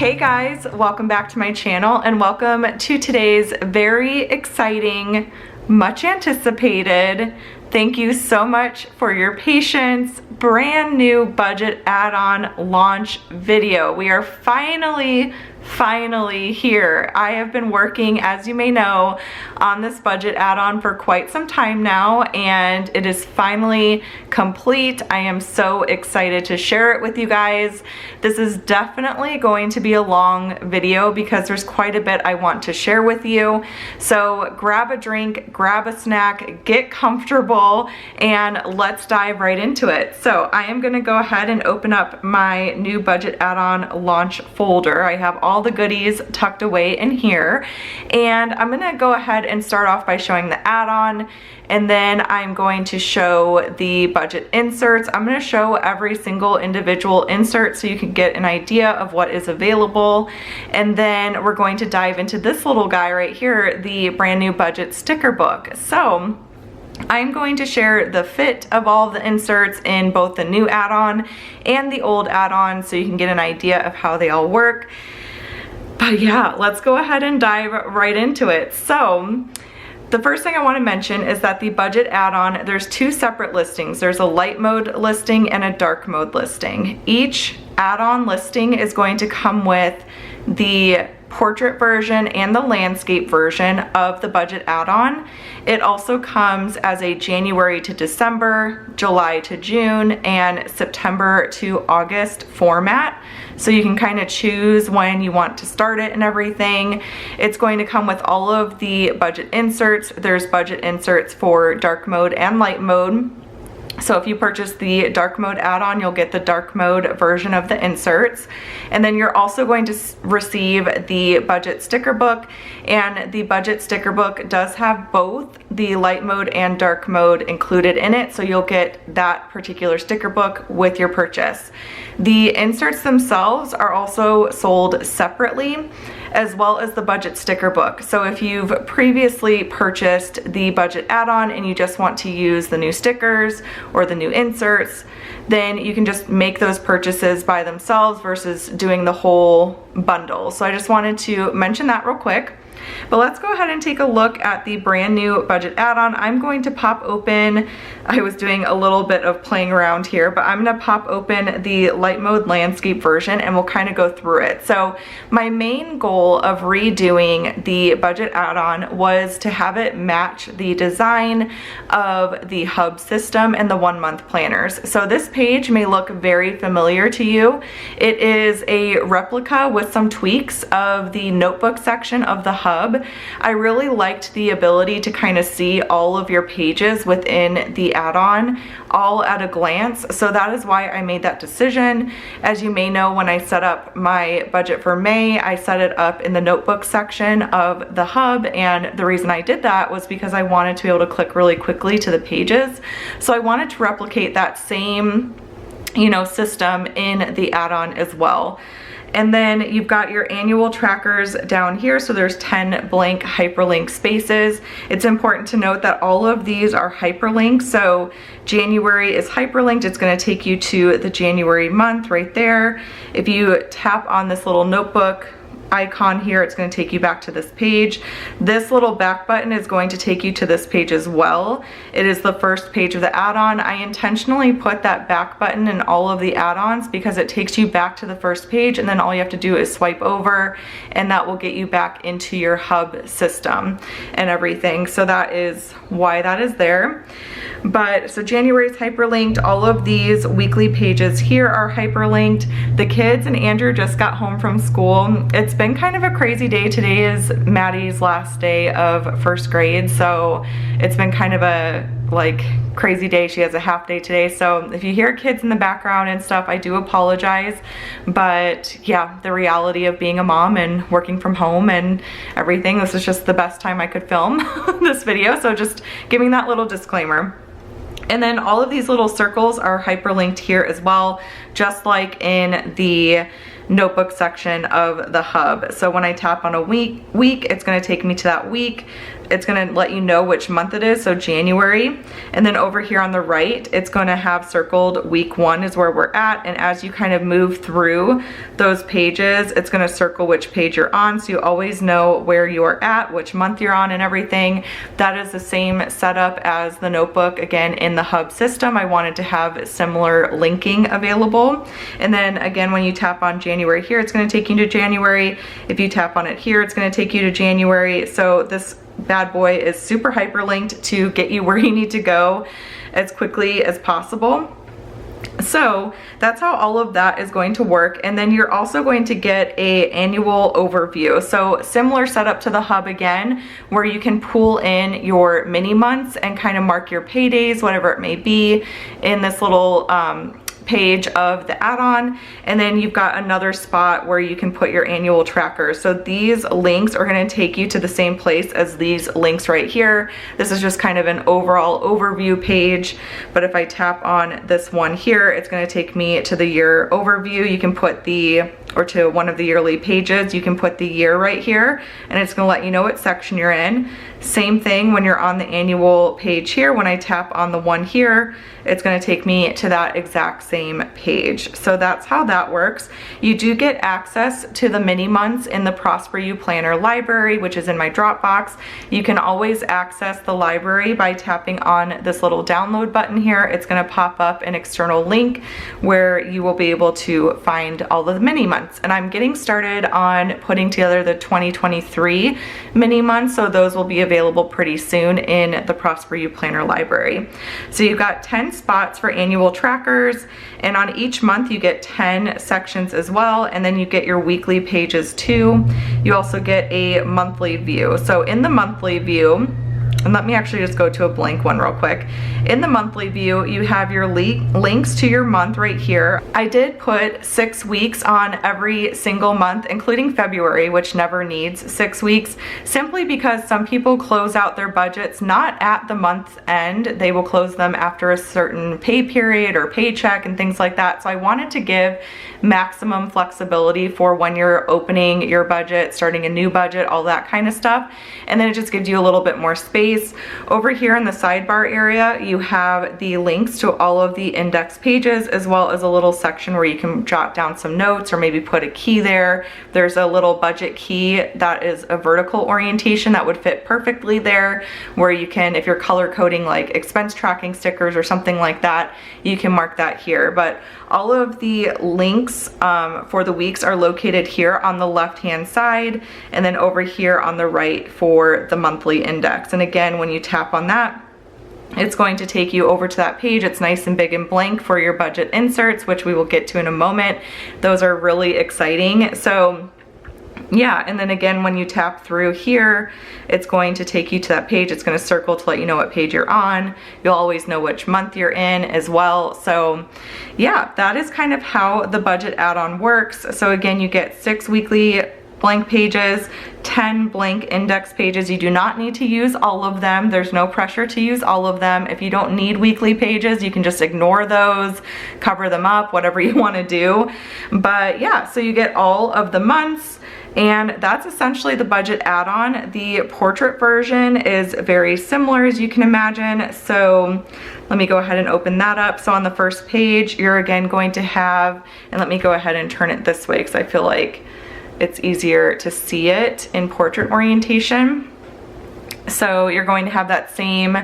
Hey guys, welcome back to my channel and welcome to today's very exciting, much anticipated, thank you so much for your patience, brand new budget add-on launch video. We are finally here. I have been working, as you may know, on this budget add-on for quite some time now, and it is finally complete. I am so excited to share it with you guys. This is definitely going to be a long video because there's quite a bit I want to share with you. So grab a drink, grab a snack, get comfortable, and let's dive right into it. So I am gonna go ahead and open up my new budget add-on launch folder. I have all the goodies tucked away in here, and I'm gonna go ahead and start off by showing the add-on, and then I'm going to show the budget inserts. I'm gonna show every single individual insert so you can get an idea of what is available, and then we're going to dive into this little guy right here, the brand new budget sticker book. So I'm going to share the fit of all of the inserts in both the new add-on and the old add-on so you can get an idea of how they all work. But yeah, let's go ahead and dive right into it. So the first thing I want to mention is that the budget add-on, there's two separate listings. There's a light mode listing and a dark mode listing. Each add-on listing is going to come with the portrait version and the landscape version of the budget add-on. It also comes as a January to December, July to June, and September to August format. So you can kind of choose when you want to start it and everything. It's going to come with all of the budget inserts. There's budget inserts for dark mode and light mode. So if you purchase the dark mode add-on, you'll get the dark mode version of the inserts. And then you're also going to receive the budget sticker book, and the budget sticker book does have both the light mode and dark mode included in it, so you'll get that particular sticker book with your purchase. The inserts themselves are also sold separately, as well as the budget sticker book. So if you've previously purchased the budget add-on and you just want to use the new stickers or the new inserts, then you can just make those purchases by themselves versus doing the whole bundle. So I just wanted to mention that real quick. But let's go ahead and take a look at the brand new budget add-on. I'm going to pop open, I was doing a little bit of playing around here, but I'm gonna pop open the light mode landscape version and we'll kind of go through it. So my main goal of redoing the budget add-on was to have it match the design of the hub system and the 1 month planners. So this page may look very familiar to you. It is a replica with some tweaks of the notebook section of the hub. I really liked the ability to kind of see all of your pages within the add-on all at a glance, so that is why I made that decision. As you may know, when I set up my budget for May, I set it up in the notebook section of the hub, and the reason I did that was because I wanted to be able to click really quickly to the pages. So I wanted to replicate that same, system in the add-on as well. And then you've got your annual trackers down here. So there's 10 blank hyperlink spaces. It's important to note that all of these are hyperlinked. So January is hyperlinked. It's going to take you to the January month right there. If you tap on this little notebook icon here, it's going to take you back to this page. This little back button is going to take you to this page as well. It is the first page of the add-on. I intentionally put that back button in all of the add-ons because it takes you back to the first page, and then all you have to do is swipe over and that will get you back into your hub system and everything. So that is why that is there. But so January is hyperlinked. All of these weekly pages here are hyperlinked. The kids and Andrew just got home from school. It's been kind of a crazy day. Today is Maddie's last day of first grade, so it's been kind of a crazy day. She has a half day today, so if you hear kids in the background and stuff, I do apologize. But yeah, the reality of being a mom and working from home and everything, this is just the best time I could film this video, so just giving that little disclaimer. And then all of these little circles are hyperlinked here as well, just like in the notebook section of the hub. So when I tap on a week, it's going to take me to that week. It's going to let you know which month it is, so January. And then over here on the right, it's going to have circled week 1 is where we're at. And as you kind of move through those pages, it's going to circle which page you're on, so you always know where you're at, which month you're on and everything. That is the same setup as the notebook, again, in the hub system. I wanted to have similar linking available. And then again, when you tap on January here, it's going to take you to January. If you tap on it here, it's going to take you to January. So this bad boy is super hyperlinked to get you where you need to go as quickly as possible. So that's how all of that is going to work. And then you're also going to get a annual overview. So similar setup to the hub again, where you can pull in your mini months and kind of mark your paydays, whatever it may be, in this little page of the add-on. And then you've got another spot where you can put your annual trackers. So these links are going to take you to the same place as these links right here. This is just kind of an overall overview page, but if I tap on this one here, it's going to take me to the year overview. You can put or to one of the yearly pages, you can put the year right here, and it's going to let you know what section you're in. Same thing when you're on the annual page here. When I tap on the one here, it's going to take me to that exact same page. So that's how that works. You do get access to the mini months in the Prosper You Planner library, which is in my Dropbox. You can always access the library by tapping on this little download button here. It's going to pop up an external link where you will be able to find all of the mini months. And I'm getting started on putting together the 2023 mini months, so those will be available pretty soon in the Prosper You Planner library. So you've got 10 spots for annual trackers, and on each month you get 10 sections as well, and then you get your weekly pages too. You also get a monthly view. So in the monthly view, and let me actually just go to a blank one real quick. In the monthly view, you have your links to your month right here. I did put 6 weeks on every single month, including February, which never needs 6 weeks, simply because some people close out their budgets not at the month end. They will close them after a certain pay period or paycheck and things like that. So I wanted to give maximum flexibility for when you're opening your budget, starting a new budget, all that kind of stuff. And then it just gives you a little bit more space. Over here in the sidebar area, you have the links to all of the index pages, as well as a little section where you can jot down some notes or maybe put a key there. There's a little budget key that is a vertical orientation that would fit perfectly there, where you can, if you're color coding like expense tracking stickers or something like that, you can mark that here. But all of the links for the weeks are located here on the left-hand side, and then over here on the right for the monthly index. And again, when you tap on that, it's going to take you over to that page. It's nice and big and blank for your budget inserts, which we will get to in a moment. Those are really exciting. So yeah, and then again, when you tap through here, it's going to take you to that page. It's going to circle to let you know what page you're on. You'll always know which month you're in as well. So yeah, that is kind of how the budget add-on works. So again, you get 6 weekly blank pages, 10 blank index pages. You do not need to use all of them. There's no pressure to use all of them. If you don't need weekly pages, you can just ignore those, cover them up, whatever you want to do. But yeah, so you get all of the months, and that's essentially the budget add-on. The portrait version is very similar, as you can imagine. So let me go ahead and open that up. So on the first page, you're again going to have, and let me go ahead and turn it this way because I feel like it's easier to see it in portrait orientation. So you're going to have that same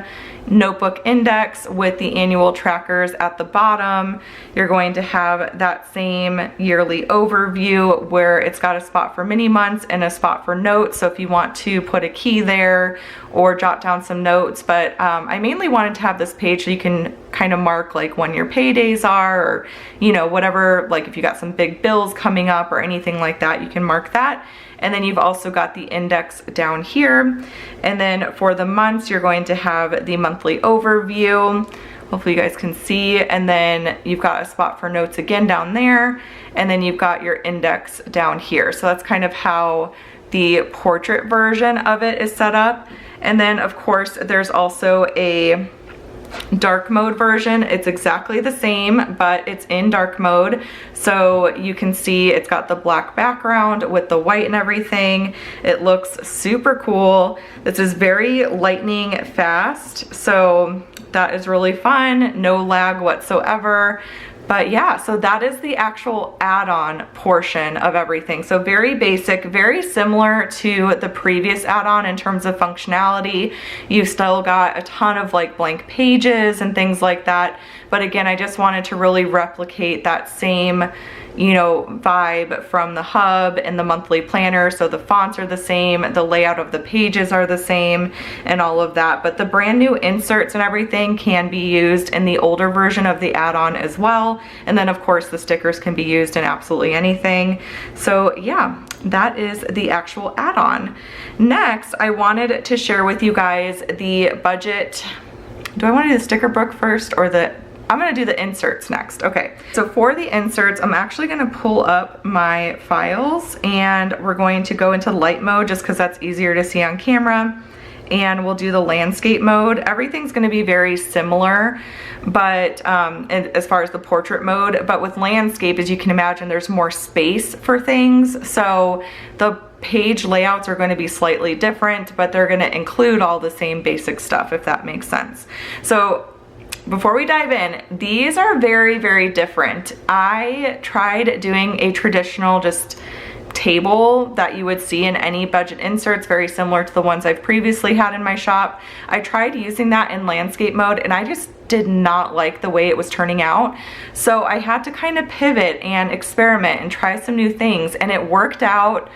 notebook index with the annual trackers at the bottom. You're going to have that same yearly overview where it's got a spot for mini months and a spot for notes. So if you want to put a key there or jot down some notes, but I mainly wanted to have this page so you can kind of mark like when your paydays are, or you know, whatever, like if you got some big bills coming up or anything like that, you can mark that. And then you've also got the index down here. And then for the months, you're going to have the monthly overview. Hopefully you guys can see. And then you've got a spot for notes again down there. And then you've got your index down here. So that's kind of how the portrait version of it is set up. And then of course, there's also a dark mode version. It's exactly the same, but it's in dark mode. So you can see it's got the black background with the white and everything. It looks super cool. This is very lightning fast, so that is really fun. No lag whatsoever. But yeah, so that is the actual add-on portion of everything. So very basic, very similar to the previous add-on in terms of functionality. You've still got a ton of like blank pages and things like that. But again, I just wanted to really replicate that same, you know, vibe from the hub and the monthly planner. So the fonts are the same, the layout of the pages are the same, and all of that. But the brand new inserts and everything can be used in the older version of the add-on as well. And then of course the stickers can be used in absolutely anything. So yeah, that is the actual add-on. Next, I wanted to share with you guys the budget. Do I want to do the sticker book first or I'm gonna do the inserts next. Okay, so for the inserts, I'm actually gonna pull up my files and we're going to go into light mode just because that's easier to see on camera. And we'll do the landscape mode. Everything's gonna be very similar, but as far as the portrait mode, but with landscape, as you can imagine, there's more space for things. So the page layouts are going to be slightly different, but they're going to include all the same basic stuff, if that makes sense. So before we dive in, these are very, very different. I tried doing a traditional just table that you would see in any budget inserts, very similar to the ones I've previously had in my shop. I tried using that in landscape mode and I just did not like the way it was turning out. So I had to kind of pivot and experiment and try some new things, and it worked out,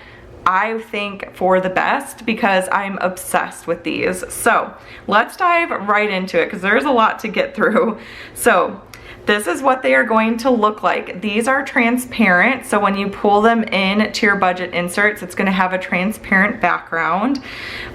I think, for the best because I'm obsessed with these. So let's dive right into it because there's a lot to get through. So this is what they are going to look like. These are transparent, so when you pull them in to your budget inserts, it's going to have a transparent background,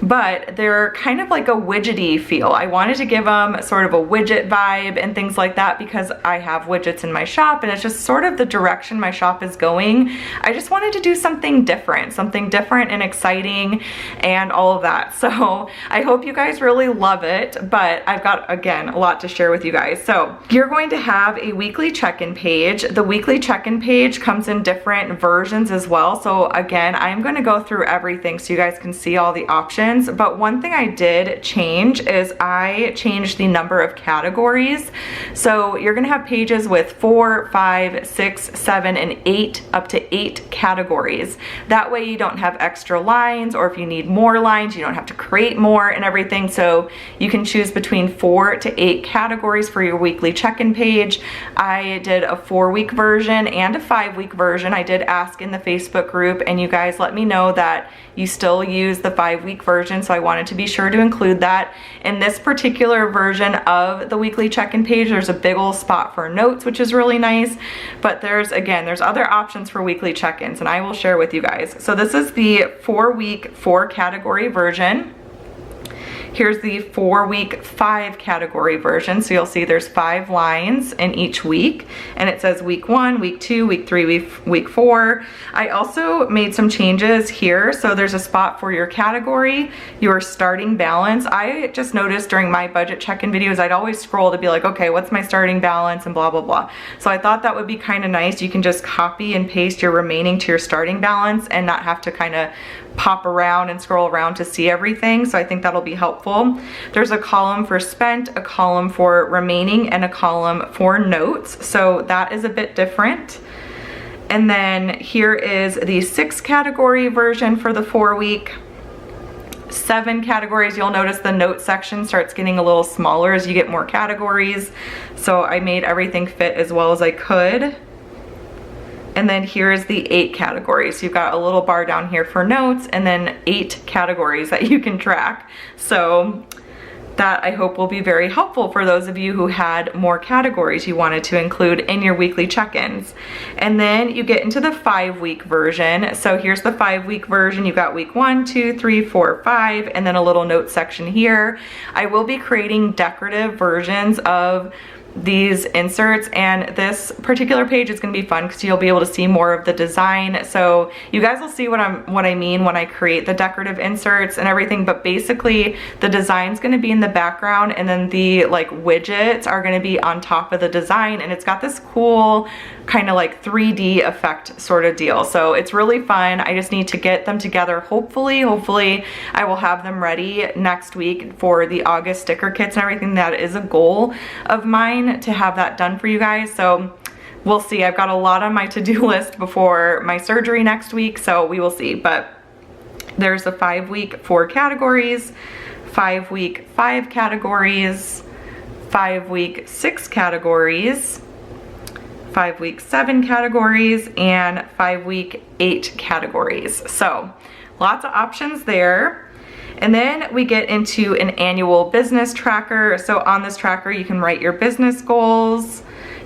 but they're kind of like a widgety feel. I wanted to give them sort of a widget vibe and things like that because I have widgets in my shop and it's just sort of the direction my shop is going. I just wanted to do something different and exciting and all of that. So I hope you guys really love it, but I've got, again, a lot to share with you guys. So you're going to have a weekly check-in page. The weekly check-in page comes in different versions as well. So again, I'm going to go through everything so you guys can see all the options. But one thing I did change is I changed the number of categories. So you're going to have pages with 4, 5, 6, 7, and 8, up to 8 categories. That way you don't have extra lines, or if you need more lines, you don't have to create more and everything. So you can choose between 4 to 8 categories for your weekly check-in page. I did a 4-week version and a 5-week version. I did ask in the Facebook group and you guys let me know that you still use the 5-week version, so I wanted to be sure to include that. In this particular version of the weekly check-in page, there's a big old spot for notes, which is really nice, but there's other options for weekly check-ins and I will share with you guys. So this is the 4-week 4-category version. Here's the 4-week 5-category version. So you'll see there's 5 lines in each week and it says week 1, week 2, week 3, week 4. I also made some changes here. So there's a spot for your category, your starting balance. I just noticed during my budget check-in videos, I'd always scroll to be like, okay, what's my starting balance and blah, blah, blah. So I thought that would be kind of nice. You can just copy and paste your remaining to your starting balance and not have to kind of pop around and scroll around to see everything. So I think that'll be helpful. There's a column for spent, a column for remaining, and a column for notes. So that is a bit different. And then here is the 6-category version for the 4-week. 7 categories. You'll notice the note section starts getting a little smaller as you get more categories. So I made everything fit as well as I could. And then here's the 8 categories. You've got a little bar down here for notes and then 8 categories that you can track. So that I hope will be very helpful for those of you who had more categories you wanted to include in your weekly check-ins. And then you get into the 5-week version. So here's the 5-week version. You've got week 1, 2, 3, 4, 5, and then a little note section here. I will be creating decorative versions of these inserts, and this particular page is going to be fun because you'll be able to see more of the design. So you guys will see what I mean when I create the decorative inserts and everything, but basically the design's going to be in the background, and then the like widgets are going to be on top of the design, and it's got this cool kind of like 3D effect sort of deal. So it's really fun. I just need to get them together. Hopefully I will have them ready next week for the August sticker kits and everything. That is a goal of mine, to have that done for you guys. So we'll see. I've got a lot on my to-do list before my surgery next week, so we will see. But there's a 5-week 4 categories, 5-week 5 categories, 5-week 6 categories, 5-week 7 categories, and 5-week 8 categories. So lots of options there. And then we get into an annual business tracker. So on this tracker, you can write your business goals,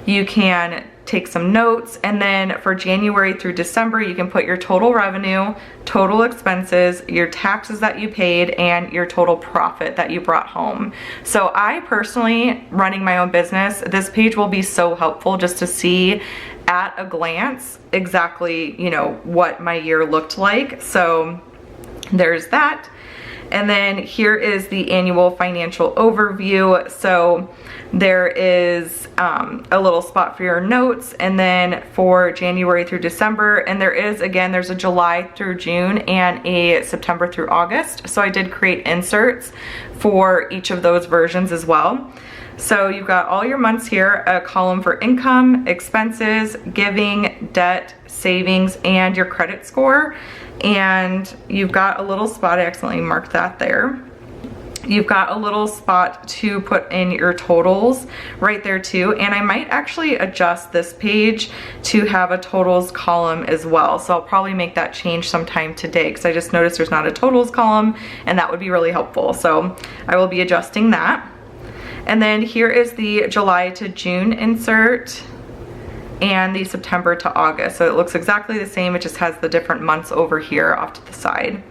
you can take some notes, and then for January through December, you can put your total revenue, total expenses, your taxes that you paid, and your total profit that you brought home. So I personally, running my own business, this page will be so helpful just to see at a glance exactly, you know, what my year looked like. So there's that. And then here is the annual financial overview. So there is a little spot for your notes, and then for January through December, and there is, again, there's a July through June and a September through August. So I did create inserts for each of those versions as well. So you've got all your months here, a column for income, expenses, giving, debt, savings, and your credit score. And you've got a little spot, I accidentally marked that there. You've got a little spot to put in your totals right there too. And I might actually adjust this page to have a totals column as well. So I'll probably make that change sometime today, because I just noticed there's not a totals column, and that would be really helpful. So I will be adjusting that. And then here is the July to June insert and the September to August. So it looks exactly the same, it just has the different months over here off to the side.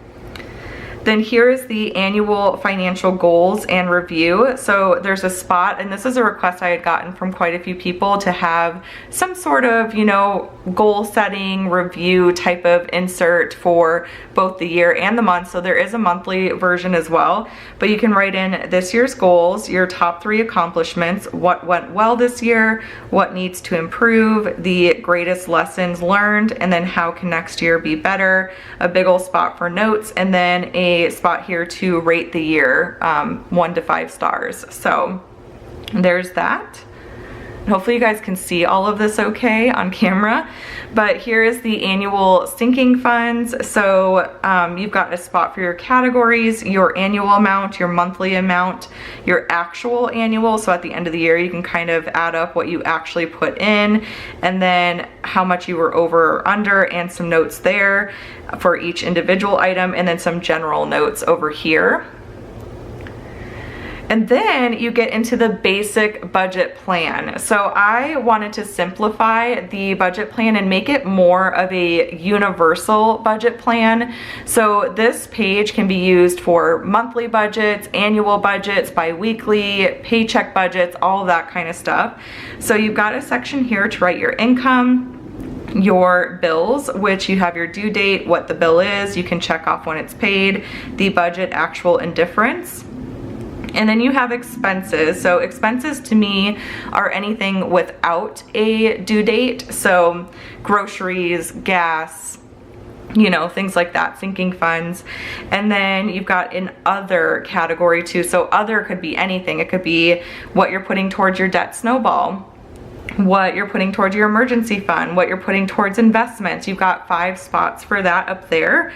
Then here is the annual financial goals and review. So there's a spot, and this is a request I had gotten from quite a few people, to have some sort of, you know, goal setting review type of insert for both the year and the month. So there is a monthly version as well, but you can write in this year's goals, your top 3 accomplishments, what went well this year, what needs to improve, the greatest lessons learned, and then how can next year be better, a big old spot for notes, and then a spot here to rate the year, 1 to 5 stars. So there's that. Hopefully you guys can see all of this okay on camera. But here is the annual sinking funds. So you've got a spot for your categories, your annual amount, your monthly amount, your actual annual. So at the end of the year, you can kind of add up what you actually put in, and then how much you were over or under, and some notes there for each individual item, and then some general notes over here. And then you get into the basic budget plan. So I wanted to simplify the budget plan and make it more of a universal budget plan. So this page can be used for monthly budgets, annual budgets, bi-weekly, paycheck budgets, all of that kind of stuff. So you've got a section here to write your income, your bills, which you have your due date, what the bill is, you can check off when it's paid, the budget, actual, and difference. And then you have expenses. So expenses to me are anything without a due date. So groceries, gas, you know, things like that, sinking funds. And then you've got an other category too. So other could be anything. It could be what you're putting towards your debt snowball, what you're putting towards your emergency fund, what you're putting towards investments. You've got 5 spots for that up there.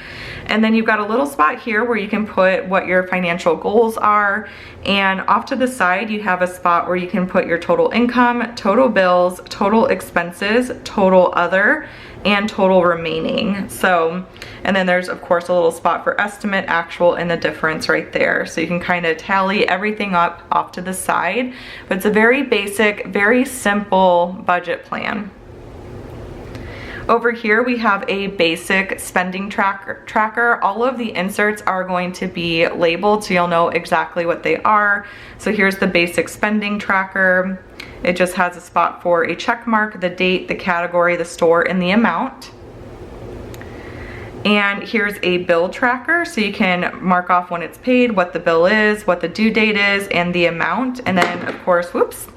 And then you've got a little spot here where you can put what your financial goals are. And off to the side, you have a spot where you can put your total income, total bills, total expenses, total other, and total remaining. So, and then there's of course a little spot for estimate, actual, and the difference right there. So you can kind of tally everything up off to the side, but it's a very basic, very simple budget plan. Over here we have a basic spending tracker. All of the inserts are going to be labeled so you'll know exactly what they are. So here's the basic spending tracker. It just has a spot for a check mark, the date, the category, the store, and the amount. And here's a bill tracker, so you can mark off when it's paid, what the bill is, what the due date is, and the amount. And then of course, whoops,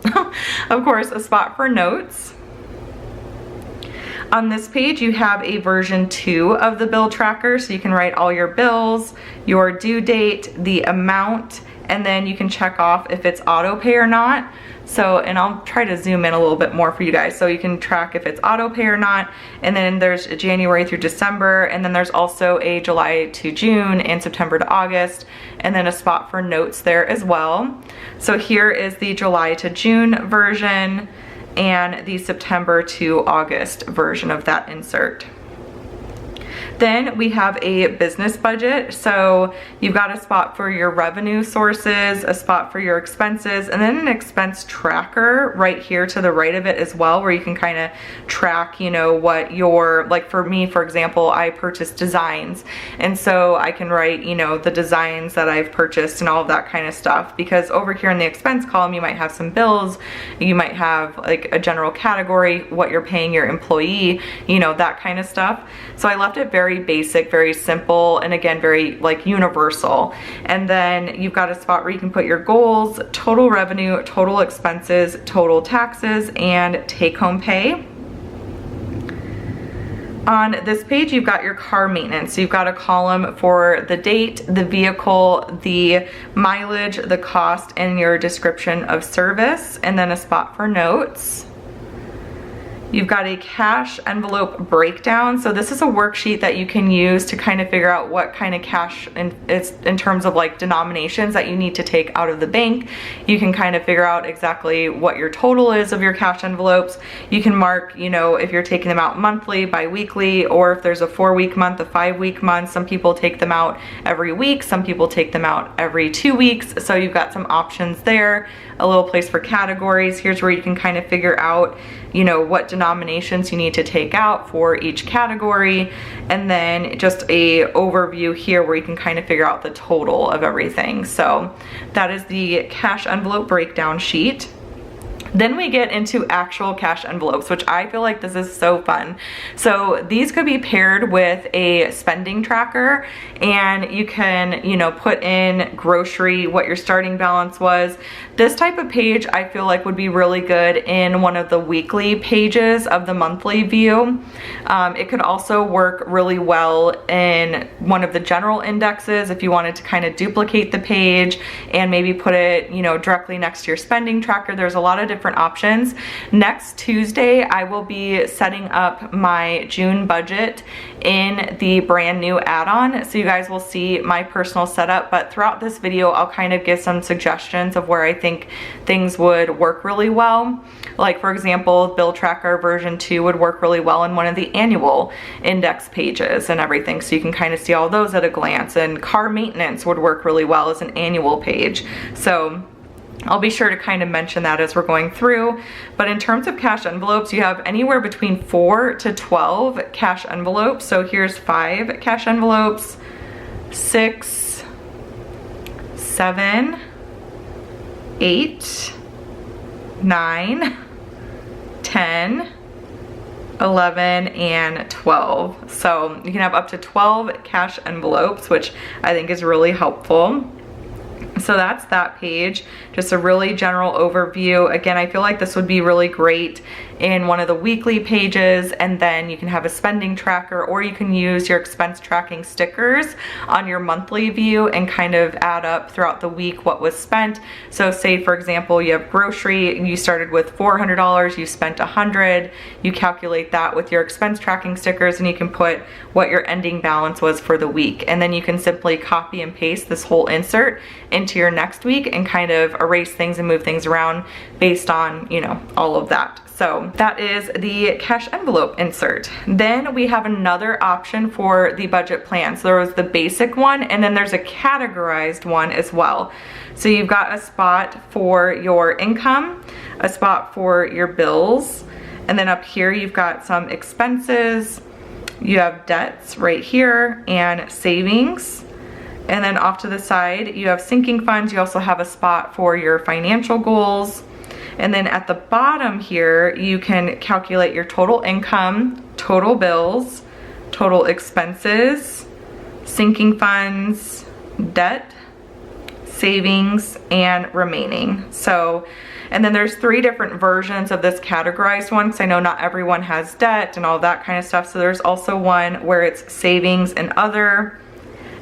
of course, a spot for notes. On this page, you have a version 2 of the bill tracker, so you can write all your bills, your due date, the amount, and then you can check off if it's auto pay or not. So, and I'll try to zoom in a little bit more for you guys so you can track if it's auto pay or not. And then there's January through December, and then there's also a July to June and September to August, and then a spot for notes there as well. So here is the July to June version and the September to August version of that insert. Then we have a business budget. So you've got a spot for your revenue sources, a spot for your expenses, and then an expense tracker right here to the right of it as well, where you can kind of track, you know, what your, like for me, for example, I purchased designs. And so I can write, you know, the designs that I've purchased and all of that kind of stuff, because over here in the expense column, you might have some bills, you might have like a general category, what you're paying your employee, you know, that kind of stuff. So I left it very basic, very simple, and again, very like universal. And then you've got a spot where you can put your goals, total revenue, total expenses, total taxes, and take-home pay. On this page, you've got your car maintenance. So you've got a column for the date, the vehicle, the mileage, the cost, and your description of service, and then a spot for notes. You've got a cash envelope breakdown. So this is a worksheet that you can use to kind of figure out what kind of cash in terms of like denominations that you need to take out of the bank. You can kind of figure out exactly what your total is of your cash envelopes. You can mark, you know, if you're taking them out monthly, bi-weekly, or if there's a 4-week month, a 5-week month. Some people take them out every week. Some people take them out every 2 weeks. So you've got some options there. A little place for categories. Here's where you can kind of figure out, you know, what denominations you need to take out for each category, and then just a overview here where you can kind of figure out the total of everything. So that is the cash envelope breakdown sheet. Then we get into actual cash envelopes, which I feel like this is so fun. So these could be paired with a spending tracker, and you can, you know, put in grocery, what your starting balance was. This type of page I feel like would be really good in one of the weekly pages of the monthly view. It could also work really well in one of the general indexes if you wanted to kind of duplicate the page and maybe put it, you know, directly next to your spending tracker. There's a lot of different options. Next Tuesday, I will be setting up my June budget in the brand new add-on. So you guys will see my personal setup, but throughout this video, I'll kind of give some suggestions of where I think things would work really well. Like for example, bill tracker version 2 would work really well in one of the annual index pages and everything. So you can kind of see all those at a glance, and car maintenance would work really well as an annual page. So I'll be sure to kind of mention that as we're going through. But in terms of cash envelopes, you have anywhere between 4 to 12 cash envelopes. So here's 5 cash envelopes, 6, 7, 8, 9, 10, 11, and 12. So you can have up to 12 cash envelopes, which I think is really helpful. So that's that page, just a really general overview. Again, I feel like this would be really great in one of the weekly pages, and then you can have a spending tracker, or you can use your expense tracking stickers on your monthly view and kind of add up throughout the week what was spent. So say for example, you have grocery, you started with $400, you spent $100, you calculate that with your expense tracking stickers, and you can put what your ending balance was for the week. And then you can simply copy and paste this whole insert into your next week and kind of erase things and move things around based on, you know, all of that. So that is the cash envelope insert. Then we have another option for the budget plan. So there was the basic one, and then there's a categorized one as well. So you've got a spot for your income, a spot for your bills, and then up here you've got some expenses, you have debts right here, and savings. And then off to the side, you have sinking funds. You also have a spot for your financial goals. And then at the bottom here, you can calculate your total income, total bills, total expenses, sinking funds, debt, savings, and remaining. So, and then there's 3 different versions of this categorized one, because I know not everyone has debt and all that kind of stuff. So there's also one where it's savings and other,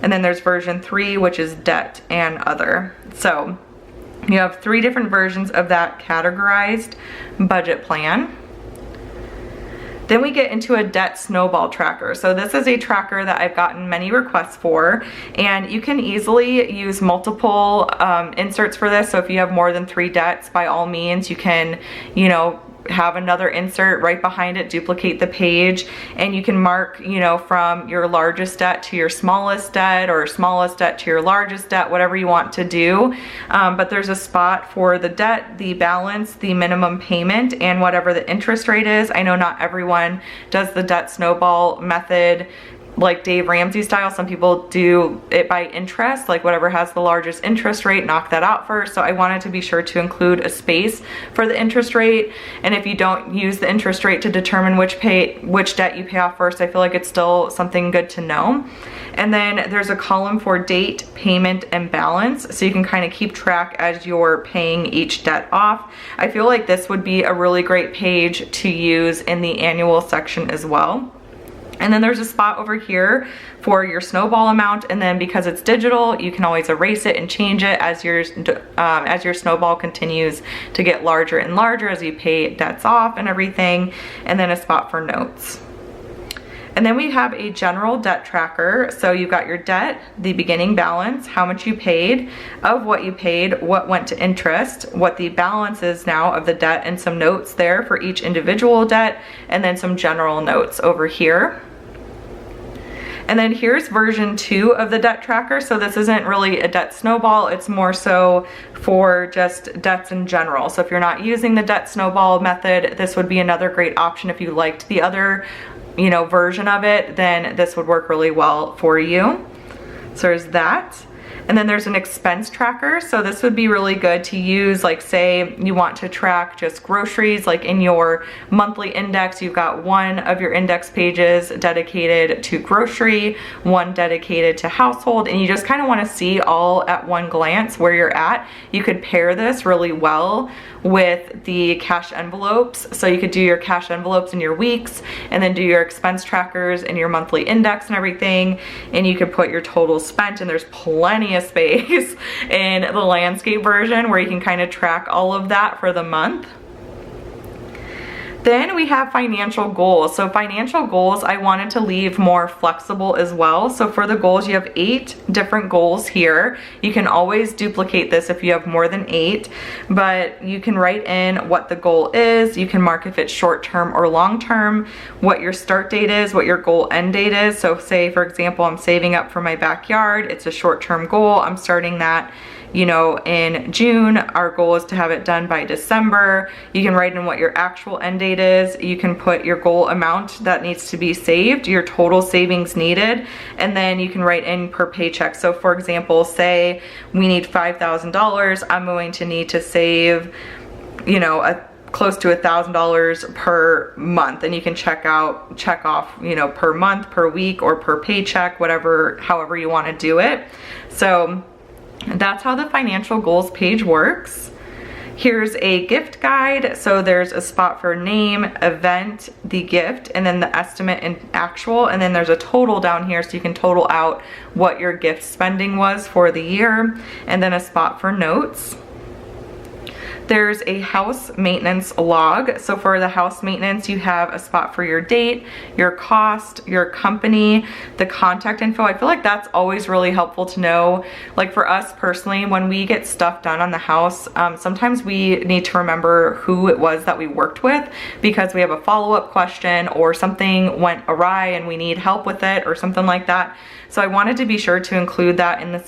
and then there's version 3, which is debt and other. So you have 3 different versions of that categorized budget plan. Then we get into a debt snowball tracker. So this is a tracker that I've gotten many requests for, and you can easily use multiple inserts for this. So if you have more than 3 debts, by all means, you can, you know, have another insert right behind it, duplicate the page, and you can mark, you know, from your largest debt to your smallest debt, or smallest debt to your largest debt, whatever you want to do. But there's a spot for the debt, the balance, the minimum payment, and whatever the interest rate is. I know not everyone does the debt snowball method like Dave Ramsey style. Some people do it by interest, like whatever has the largest interest rate, knock that out first. So I wanted to be sure to include a space for the interest rate. And if you don't use the interest rate to determine which debt you pay off first, I feel like it's still something good to know. And then there's a column for date, payment, and balance, so you can kind of keep track as you're paying each debt off. I feel like this would be a really great page to use in the annual section as well. And then there's a spot over here for your snowball amount, and then because it's digital, you can always erase it and change it as your snowball continues to get larger and larger as you pay debts off and everything. And then a spot for notes. And then we have a general debt tracker. So you've got your debt, the beginning balance, how much you paid, of what you paid, what went to interest, what the balance is now of the debt, and some notes there for each individual debt, and then some general notes over here. And then here's version 2 of the debt tracker. So this isn't really a debt snowball, it's more so for just debts in general. So if you're not using the debt snowball method, this would be another great option. If you liked the other, you know, version of it, then this would work really well for you. So there's that. And then there's an expense tracker. So this would be really good to use, like say you want to track just groceries, like in your monthly index, you've got one of your index pages dedicated to grocery, one dedicated to household, and you just kind of want to see all at one glance where you're at. You could pair this really well with the cash envelopes. So you could do your cash envelopes in your weeks, and then do your expense trackers and your monthly index and everything. And you could put your total spent, and there's plenty of space in the landscape version where you can kind of track all of that for the month. Then we have financial goals. So financial goals, I wanted to leave more flexible as well. So for the goals, you have 8 different goals here. You can always duplicate this if you have more than 8, but you can write in what the goal is. You can mark if it's short-term or long-term, what your start date is, what your goal end date is. So say, for example, I'm saving up for my backyard. It's a short-term goal. I'm starting that, you know, in June. Our goal is to have it done by December. You can write in what your actual end date is. You can put your goal amount that needs to be saved, your total savings needed, and then you can write in per paycheck. So for example, say we need $5,000. I'm going to need to save, you know, close to $1,000 per month, and you can check off, you know, per month, per week, or per paycheck, however you want to do it. So that's how the financial goals page works. Here's a gift guide. So there's a spot for name, event, the gift, and then the estimate and actual, and then there's a total down here so you can total out what your gift spending was for the year, and then a spot for notes. There's a house maintenance log. So for the house maintenance, you have a spot for your date, your cost, your company, the contact info. I feel like that's always really helpful to know. Like for us personally, when we get stuff done on the house, sometimes we need to remember who it was that we worked with, because we have a follow-up question or something went awry and we need help with it or something like that. So I wanted to be sure to include that on the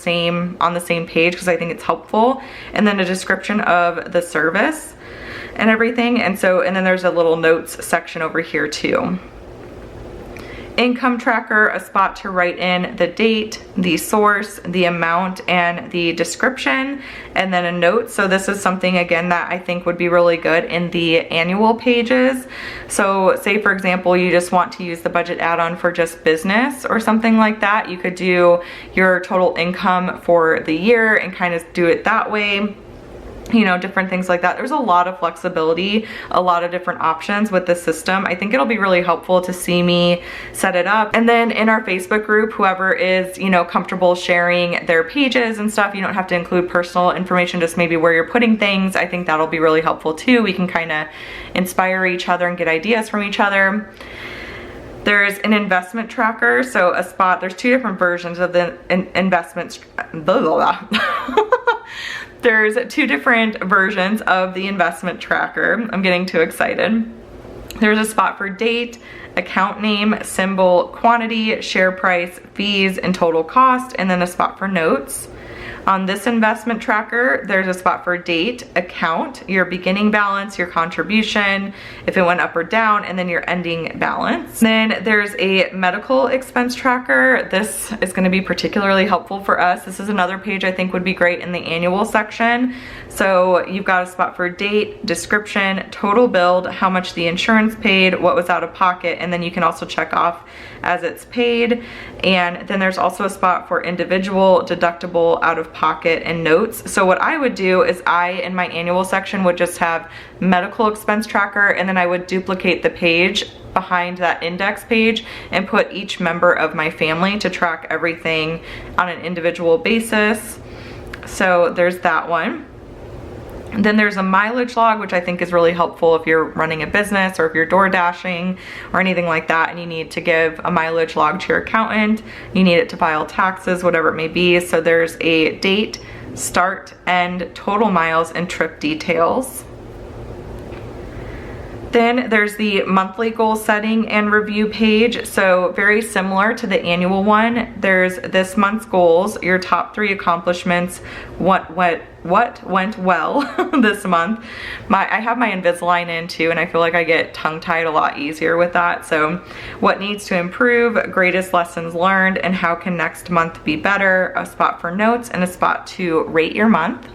same page, because I think it's helpful. And then a description of the service and everything. And then there's a little notes section over here too. income tracker, a spot to write in the date, the source, the amount, and the description, and then a note. So this is something, again, that I think would be really good in the annual pages. So say, for example, you just want to use the budget add-on for just business or something like that. You could do your total income for the year and kind of do it that way. You know, different things like that. There's a lot of flexibility, a lot of different options with this system. I think it'll be really helpful to see me set it up. And then in our Facebook group, whoever is, you know, comfortable sharing their pages and stuff, you don't have to include personal information, just maybe where you're putting things. I think that'll be really helpful too. We can kind of inspire each other and get ideas from each other. There's an investment tracker, so a spot, there's two different versions of the investments, blah, blah, blah. There's two different versions of the investment tracker. I'm getting too excited. There's a spot for date, account name, symbol, quantity, share price, fees, and total cost, and then a spot for notes. On this investment tracker, there's a spot for date, account, your beginning balance, your contribution, if it went up or down, and then your ending balance. Then there's a medical expense tracker. This is going to be particularly helpful for us. This is another page I think would be great in the annual section. So you've got a spot for date, description, total billed, how much the insurance paid, what was out of pocket, and then you can also check off as it's paid. And then there's also a spot for individual, deductible, out of pocket, and notes. So what I would do is in my annual section would just have medical expense tracker, and then I would duplicate the page behind that index page and put each member of my family to track everything on an individual basis. So there's that one. And then there's a mileage log, which I think is really helpful if you're running a business or if you're door dashing or anything like that, and you need to give a mileage log to your accountant. You need it to file taxes, whatever it may be. So there's a date, start, end, total miles, and trip details. Then there's the monthly goal setting and review page. So very similar to the annual one. There's this month's goals, your top 3 accomplishments, what went well this month. I have my Invisalign in too, and I feel like I get tongue-tied a lot easier with that. So what needs to improve, greatest lessons learned, and how can next month be better, a spot for notes, and a spot to rate your month.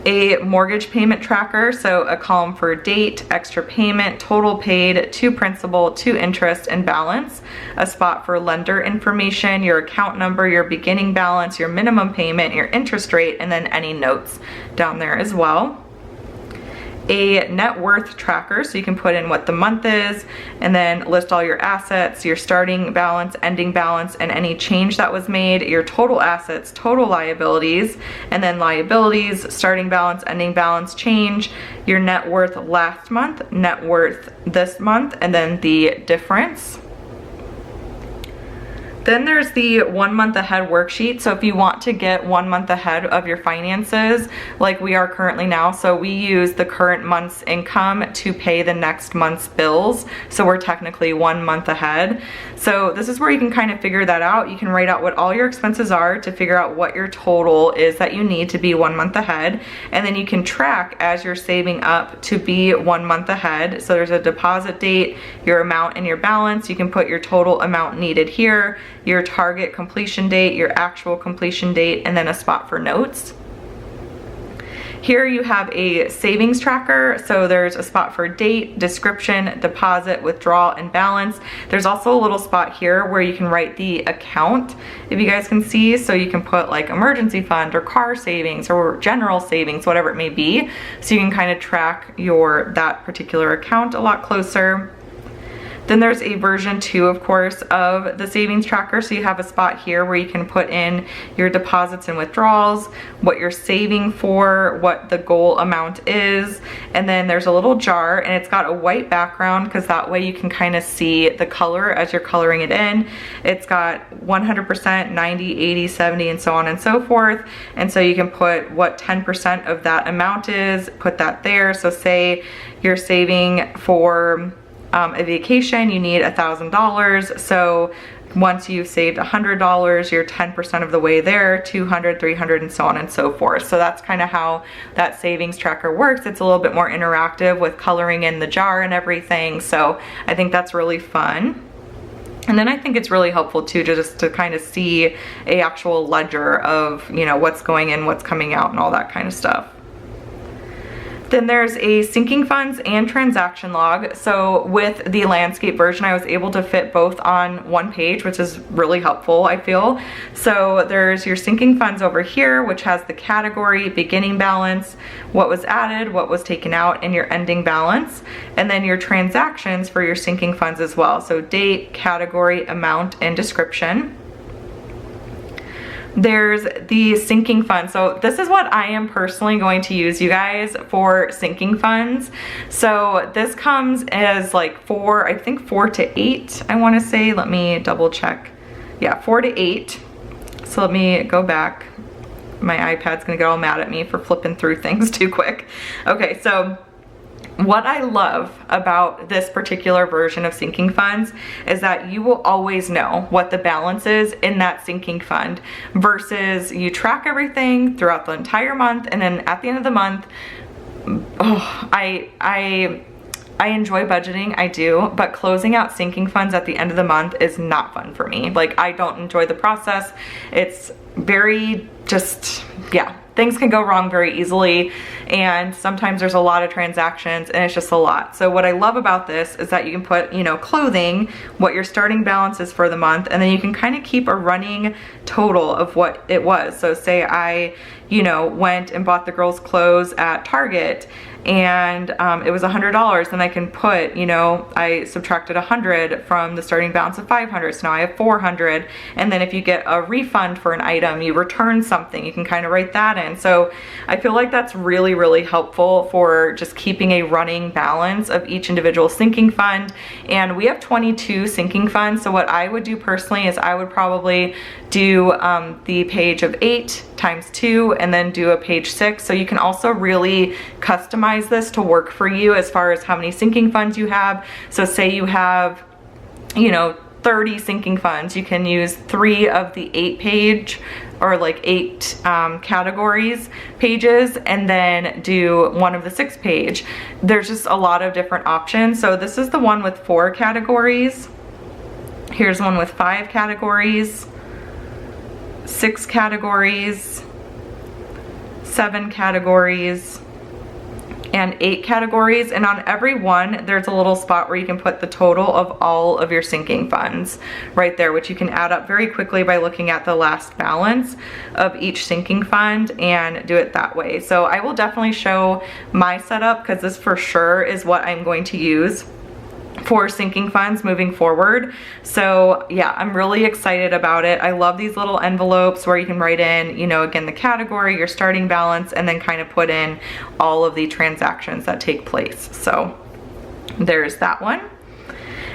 A mortgage payment tracker, so a column for date, extra payment, total paid, to principal, to interest, and balance. A spot for lender information, your account number, your beginning balance, your minimum payment, your interest rate, and then any notes down there as well. A net worth tracker, so you can put in what the month is and then list all your assets, your starting balance, ending balance, and any change that was made, your total assets, total liabilities, and then liabilities, starting balance, ending balance, change, your net worth last month, net worth this month, and then the difference. Then there's the 1 month ahead worksheet. So if you want to get 1 month ahead of your finances, like we are currently now, so we use the current month's income to pay the next month's bills. So we're technically 1 month ahead. So this is where you can kind of figure that out. You can write out what all your expenses are to figure out what your total is that you need to be 1 month ahead. And then you can track as you're saving up to be 1 month ahead. So there's a deposit date, your amount, and your balance. You can put your total amount needed here, your target completion date, your actual completion date, and then a spot for notes. Here you have a savings tracker, so there's a spot for date, description, deposit, withdrawal, and balance. There's also a little spot here where you can write the account, if you guys can see, so you can put like emergency fund or car savings or general savings, whatever it may be, so you can kind of track that particular account a lot closer. Then there's a version 2, of course, of the savings tracker. So you have a spot here where you can put in your deposits and withdrawals, what you're saving for, what the goal amount is. And then there's a little jar, and it's got a white background because that way you can kind of see the color as you're coloring it in. It's got 100%, 90, 80, 70, and so on and so forth. And so you can put what 10% of that amount is, put that there. So say you're saving for a vacation, you need $1,000. So once you've saved $100, you're 10% of the way there, 200, 300, and so on and so forth. So that's kind of how that savings tracker works. It's a little bit more interactive with coloring in the jar and everything. So I think that's really fun. And then I think it's really helpful too, just to kind of see a actual ledger of, you know, what's going in, what's coming out, and all that kind of stuff. Then there's a sinking funds and transaction log. So with the landscape version, I was able to fit both on one page, which is really helpful, I feel. So there's your sinking funds over here, which has the category, beginning balance, what was added, what was taken out, and your ending balance. And then your transactions for your sinking funds as well. So date, category, amount, and description. There's the sinking fund. So this is what I am personally going to use, you guys, for sinking funds. So this comes as like I think 4 to 8, I want to say. Let me double check. Yeah, 4 to 8. So let me go back. My iPad's gonna get all mad at me for flipping through things too quick. Okay, so what I love about this particular version of sinking funds is that you will always know what the balance is in that sinking fund, versus you track everything throughout the entire month, and then at the end of the month, I enjoy budgeting, I do, but closing out sinking funds at the end of the month is not fun for me. Like, I don't enjoy the process. It's very yeah, things can go wrong very easily, and sometimes there's a lot of transactions and it's just a lot. So what I love about this is that you can put, you know, clothing, what your starting balance is for the month, and then you can kind of keep a running total of what it was. So say I, you know, went and bought the girls' clothes at Target, and it was $100, then I can put, you know, I subtracted 100 from the starting balance of 500, so now I have 400. And then if you get a refund for an item, you return something, you can kind of write that in. So I feel like that's really, really helpful for just keeping a running balance of each individual sinking fund. And we have 22 sinking funds, so what I would do personally is I would probably do the page of 8 times 2 and then do a page 6. So you can also really customize this to work for you as far as how many sinking funds you have. So say you have, you know, 30 sinking funds, you can use 3 of the 8 page, or like 8 categories pages, and then do 1 of the 6 page. There's just a lot of different options. So this is the one with 4 categories. Here's one with 5 categories, 6 categories, 7 categories, and 8 categories. And on every one, there's a little spot where you can put the total of all of your sinking funds right there, which you can add up very quickly by looking at the last balance of each sinking fund and do it that way. So I will definitely show my setup, because this for sure is what I'm going to use for sinking funds moving forward. So yeah, I'm really excited about it. I love these little envelopes where you can write in, you know, again, the category, your starting balance, and then kind of put in all of the transactions that take place. So there's that one.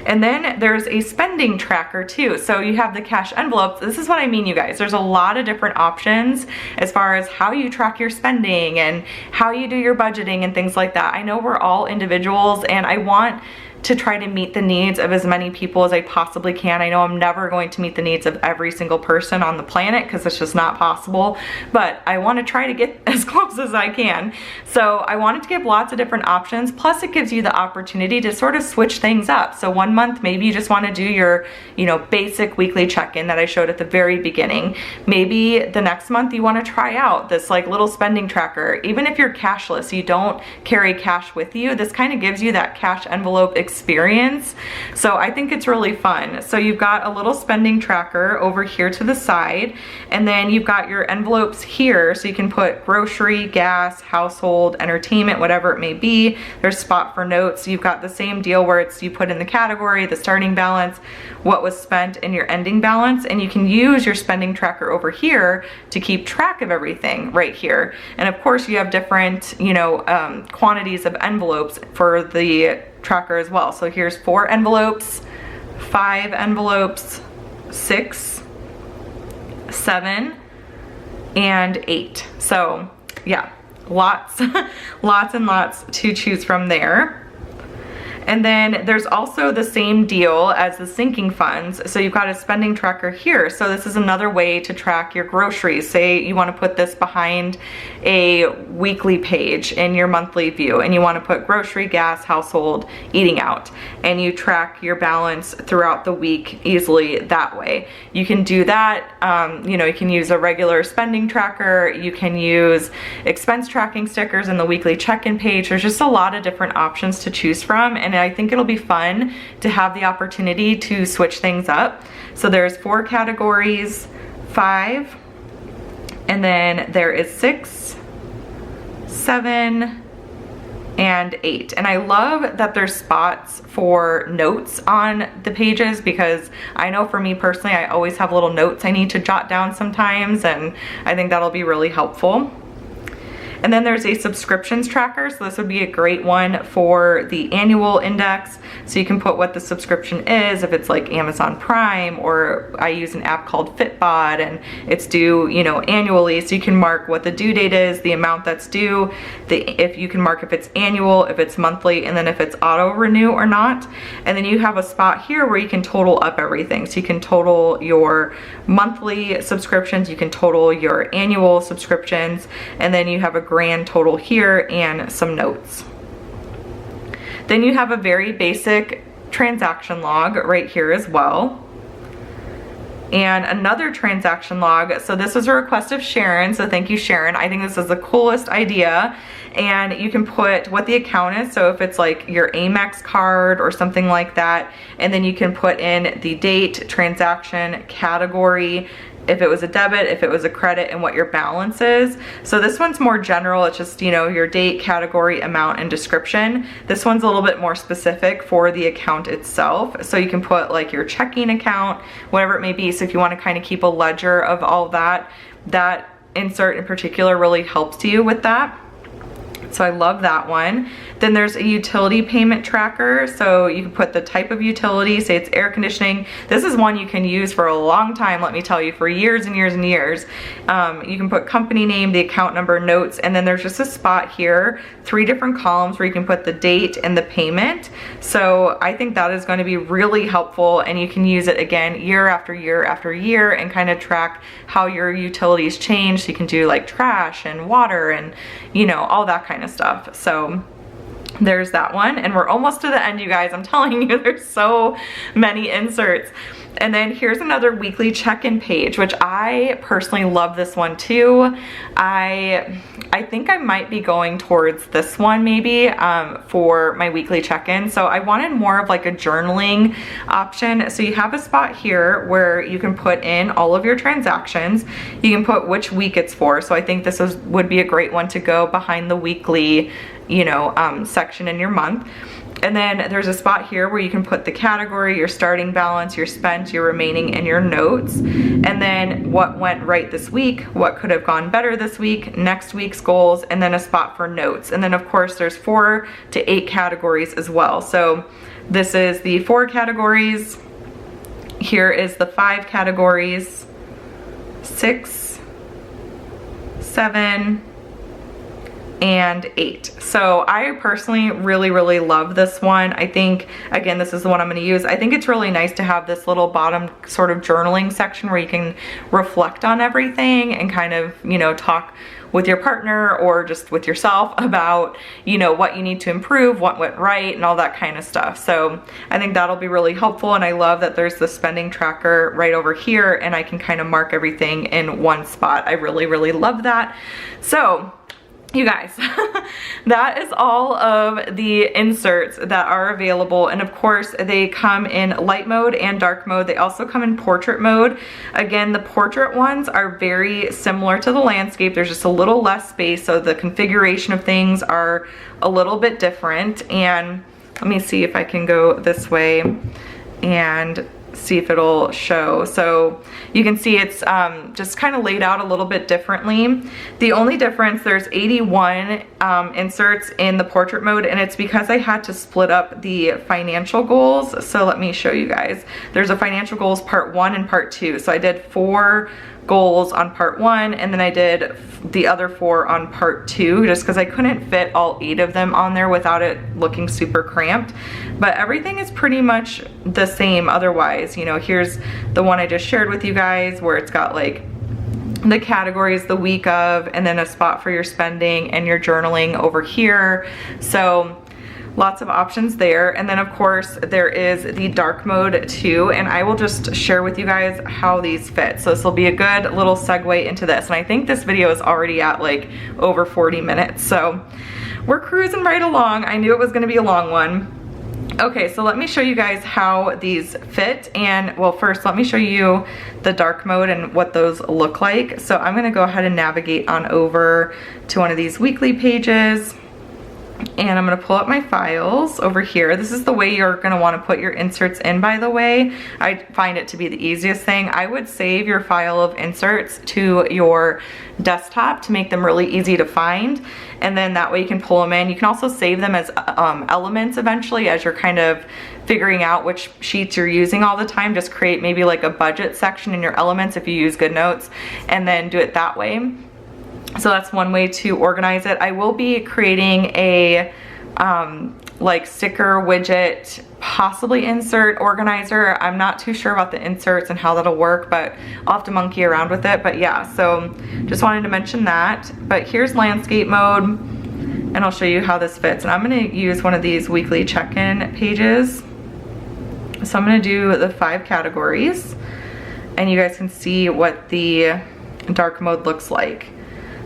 And then there's a spending tracker too. So you have the cash envelopes. This is what I mean, you guys. There's a lot of different options as far as how you track your spending and how you do your budgeting and things like that. I know we're all individuals, and I want to try to meet the needs of as many people as I possibly can. I know I'm never going to meet the needs of every single person on the planet, because it's just not possible, but I want to try to get as close as I can. So I wanted to give lots of different options, plus it gives you the opportunity to sort of switch things up. So one month, maybe you just want to do your, you know, basic weekly check-in that I showed at the very beginning. Maybe the next month you want to try out this like little spending tracker. Even if you're cashless, you don't carry cash with you, this kind of gives you that cash envelope experience. So I think it's really fun. So you've got a little spending tracker over here to the side, and then you've got your envelopes here, so you can put grocery, gas, household, entertainment, whatever it may be. There's spot for notes. You've got the same deal where it's, you put in the category, the starting balance, what was spent, and your ending balance, and you can use your spending tracker over here to keep track of everything right here. And of course you have different, you know, quantities of envelopes for the tracker as well. So here's 4 envelopes, 5 envelopes, 6, 7, and 8. So yeah, lots lots and lots to choose from there. And then there's also the same deal as the sinking funds. So you've got a spending tracker here. So this is another way to track your groceries. Say you want to put this behind a weekly page in your monthly view, and you want to put grocery, gas, household, eating out, and you track your balance throughout the week easily that way. You can do that. You know, you can use a regular spending tracker. You can use expense tracking stickers in the weekly check-in page. There's just a lot of different options to choose from, and I think it'll be fun to have the opportunity to switch things up. So there's 4 categories, 5, and then there is 6, 7, and 8. And I love that there's spots for notes on the pages, because I know for me personally, I always have little notes I need to jot down sometimes, and I think that'll be really helpful. And then there's a subscriptions tracker. So this would be a great one for the annual index. So you can put what the subscription is, if it's like Amazon Prime, or I use an app called Fitbod, and it's due, you know, annually. So you can mark what the due date is, the amount that's due, if you can mark if it's annual, if it's monthly, and then if it's auto renew or not. And then you have a spot here where you can total up everything. So you can total your monthly subscriptions, you can total your annual subscriptions, and then you have a grand total here and some notes. Then you have a very basic transaction log right here as well, and another transaction log. So this was a request of Sharon, so thank you, Sharon. I think this is the coolest idea. And you can put what the account is, so if it's like your Amex card or something like that, and then you can put in the date, transaction, category, if it was a debit, if it was a credit, and what your balance is. So this one's more general. It's just, you know, your date, category, amount, and description. This one's a little bit more specific for the account itself. So you can put like your checking account, whatever it may be. So if you want to kind of keep a ledger of all that, that insert in particular really helps you with that. So I love that one. Then there's a utility payment tracker. So you can put the type of utility, say it's air conditioning. This is one you can use for a long time, let me tell you, for years and years and years. You can put company name, the account number, notes, and then there's just a spot here, 3 different columns where you can put the date and the payment. So I think that is going to be really helpful, and you can use it again year after year after year and kind of track how your utilities change. So you can do like trash and water and, you know, all that kind of stuff. So there's that one, and we're almost to the end, you guys. I'm telling you, there's so many inserts. And then here's another weekly check-in page, which I personally love this one too. I think I might be going towards this one maybe for my weekly check-in. So I wanted more of like a journaling option. So you have a spot here where you can put in all of your transactions. You can put which week it's for. So I think this would be a great one to go behind the weekly, you know, section in your month. And then there's a spot here where you can put the category, your starting balance, your spent, your remaining, and your notes. And then what went right this week, what could have gone better this week, next week's goals, and then a spot for notes. And then of course there's 4 to 8 categories as well. So this is the 4 categories. Here is the 5 categories, 6, 7, and 8. So I personally really love this one. I think, again, this is the one I'm going to use. I think it's really nice to have this little bottom sort of journaling section where you can reflect on everything and kind of, you know, talk with your partner or just with yourself about, you know, what you need to improve, what went right, and all that kind of stuff. So I think that'll be really helpful, and I love that there's the spending tracker right over here, and I can kind of mark everything in one spot. I really love that. So you guys, that is all of the inserts that are available, and of course they come in light mode and dark mode. They also come in portrait mode. Again, the portrait ones are very similar to the landscape. There's just a little less space, so the configuration of things are a little bit different. And let me see if I can go this way and see if it'll show. So you can see it's just kind of laid out a little bit differently. The only difference, there's 81 inserts in the portrait mode, and it's because I had to split up the financial goals. So let me show you guys. There's a financial goals part 1 and part 2. So I did 4 goals on part 1, and then I did the other 4 on part 2 just because I couldn't fit all 8 of them on there without it looking super cramped. But everything is pretty much the same otherwise. You know, here's the one I just shared with you guys where it's got like the categories the week of, and then a spot for your spending and your journaling over here. So lots of options there. And then of course there is the dark mode too, and I will just share with you guys how these fit. So this will be a good little segue into this. And I think this video is already at like over 40 minutes. So we're cruising right along. I knew it was gonna be a long one. Okay, so let me show you guys how these fit. And well, first let me show you the dark mode and what those look like. So I'm gonna go ahead and navigate on over to one of these weekly pages. And I'm gonna pull up my files over here. This is the way you're gonna wanna put your inserts in, by the way. I find it to be the easiest thing. I would save your file of inserts to your desktop to make them really easy to find. And then that way you can pull them in. You can also save them as elements eventually as you're kind of figuring out which sheets you're using all the time. Just create maybe like a budget section in your elements if you use GoodNotes, and then do it that way. So that's one way to organize it. I will be creating a like sticker widget, possibly insert organizer. I'm not too sure about the inserts and how that'll work, but I'll have to monkey around with it. But yeah, so just wanted to mention that. But here's landscape mode, and I'll show you how this fits. And I'm gonna use one of these weekly check-in pages. So I'm gonna do the 5 categories, and you guys can see what the dark mode looks like.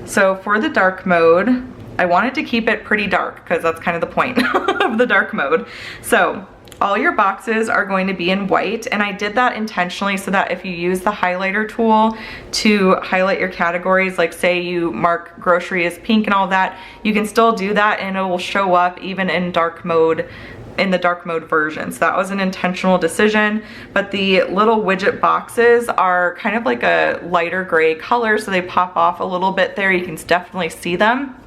So for the dark mode, I wanted to keep it pretty dark because that's kind of the point of the dark mode. So all your boxes are going to be in white, and I did that intentionally so that if you use the highlighter tool to highlight your categories, like say you mark grocery as pink and all that, you can still do that and it will show up even in dark mode, in the dark mode version. So that was an intentional decision. But the little widget boxes are kind of like a lighter gray color, so they pop off a little bit there. You can definitely see them.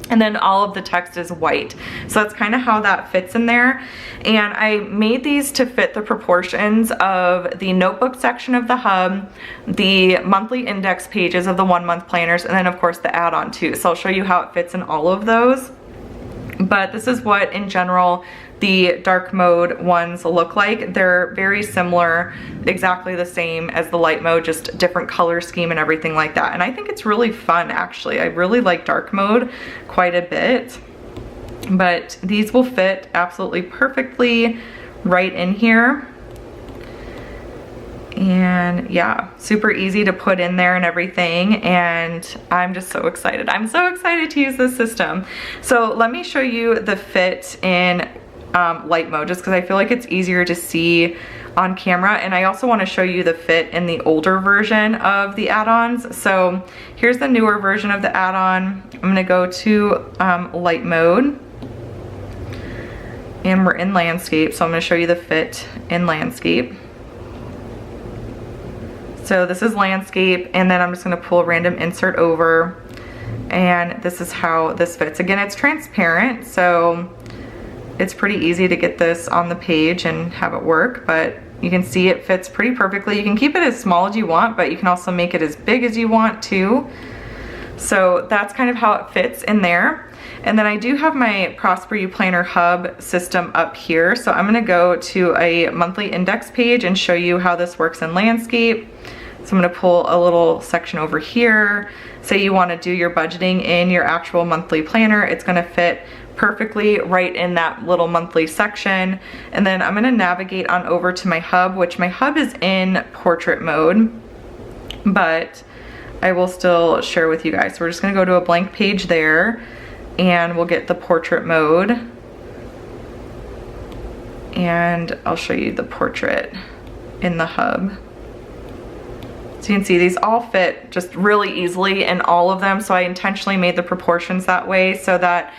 And then all of the text is white. So that's kind of how that fits in there. And I made these to fit the proportions of the notebook section of the hub, the monthly index pages of the 1-month planners, and then of course the add-on too. So I'll show you how it fits in all of those. But this is what in general the dark mode ones look like. They're very similar, exactly the same as the light mode, just different color scheme and everything like that. And I think it's really fun actually. I really like dark mode quite a bit. But these will fit absolutely perfectly right in here. And yeah, super easy to put in there and everything. And I'm just so excited. I'm so excited to use this system. So let me show you the fit in light mode, just because I feel like it's easier to see on camera. And I also want to show you the fit in the older version of the add-ons. So here's the newer version of the add-on. I'm going to go to light mode, and we're in landscape. So I'm going to show you the fit in landscape. So this is landscape, and then I'm just going to pull a random insert over, and this is how this fits. Again, it's transparent, so it's pretty easy to get this on the page and have it work, but you can see it fits pretty perfectly. You can keep it as small as you want, but you can also make it as big as you want too. So that's kind of how it fits in there. And then I do have my Prosper You Planner Hub system up here. So I'm gonna go to a monthly index page and show you how this works in landscape. So I'm gonna pull a little section over here. Say you wanna do your budgeting in your actual monthly planner, it's gonna fit perfectly right in that little monthly section. And then I'm gonna navigate on over to my hub, which my hub is in portrait mode, but I will still share with you guys. So we're just gonna go to a blank page there, and we'll get the portrait mode, and I'll show you the portrait in the hub. So you can see these all fit just really easily in all of them. So I intentionally made the proportions that way so that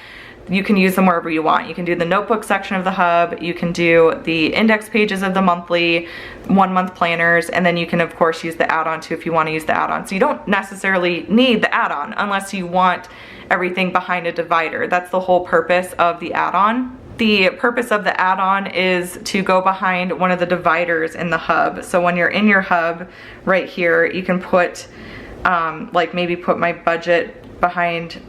you can use them wherever you want. You can do the notebook section of the hub, you can do the index pages of the monthly 1-month planners, and then you can of course use the add-on too if you want to use the add-on. So you don't necessarily need the add-on unless you want everything behind a divider. That's the whole purpose of the add-on. the purpose of the add-on is to go behind one of the dividers in the hub. So when you're in your hub right here, you can put, like maybe put my budget behind,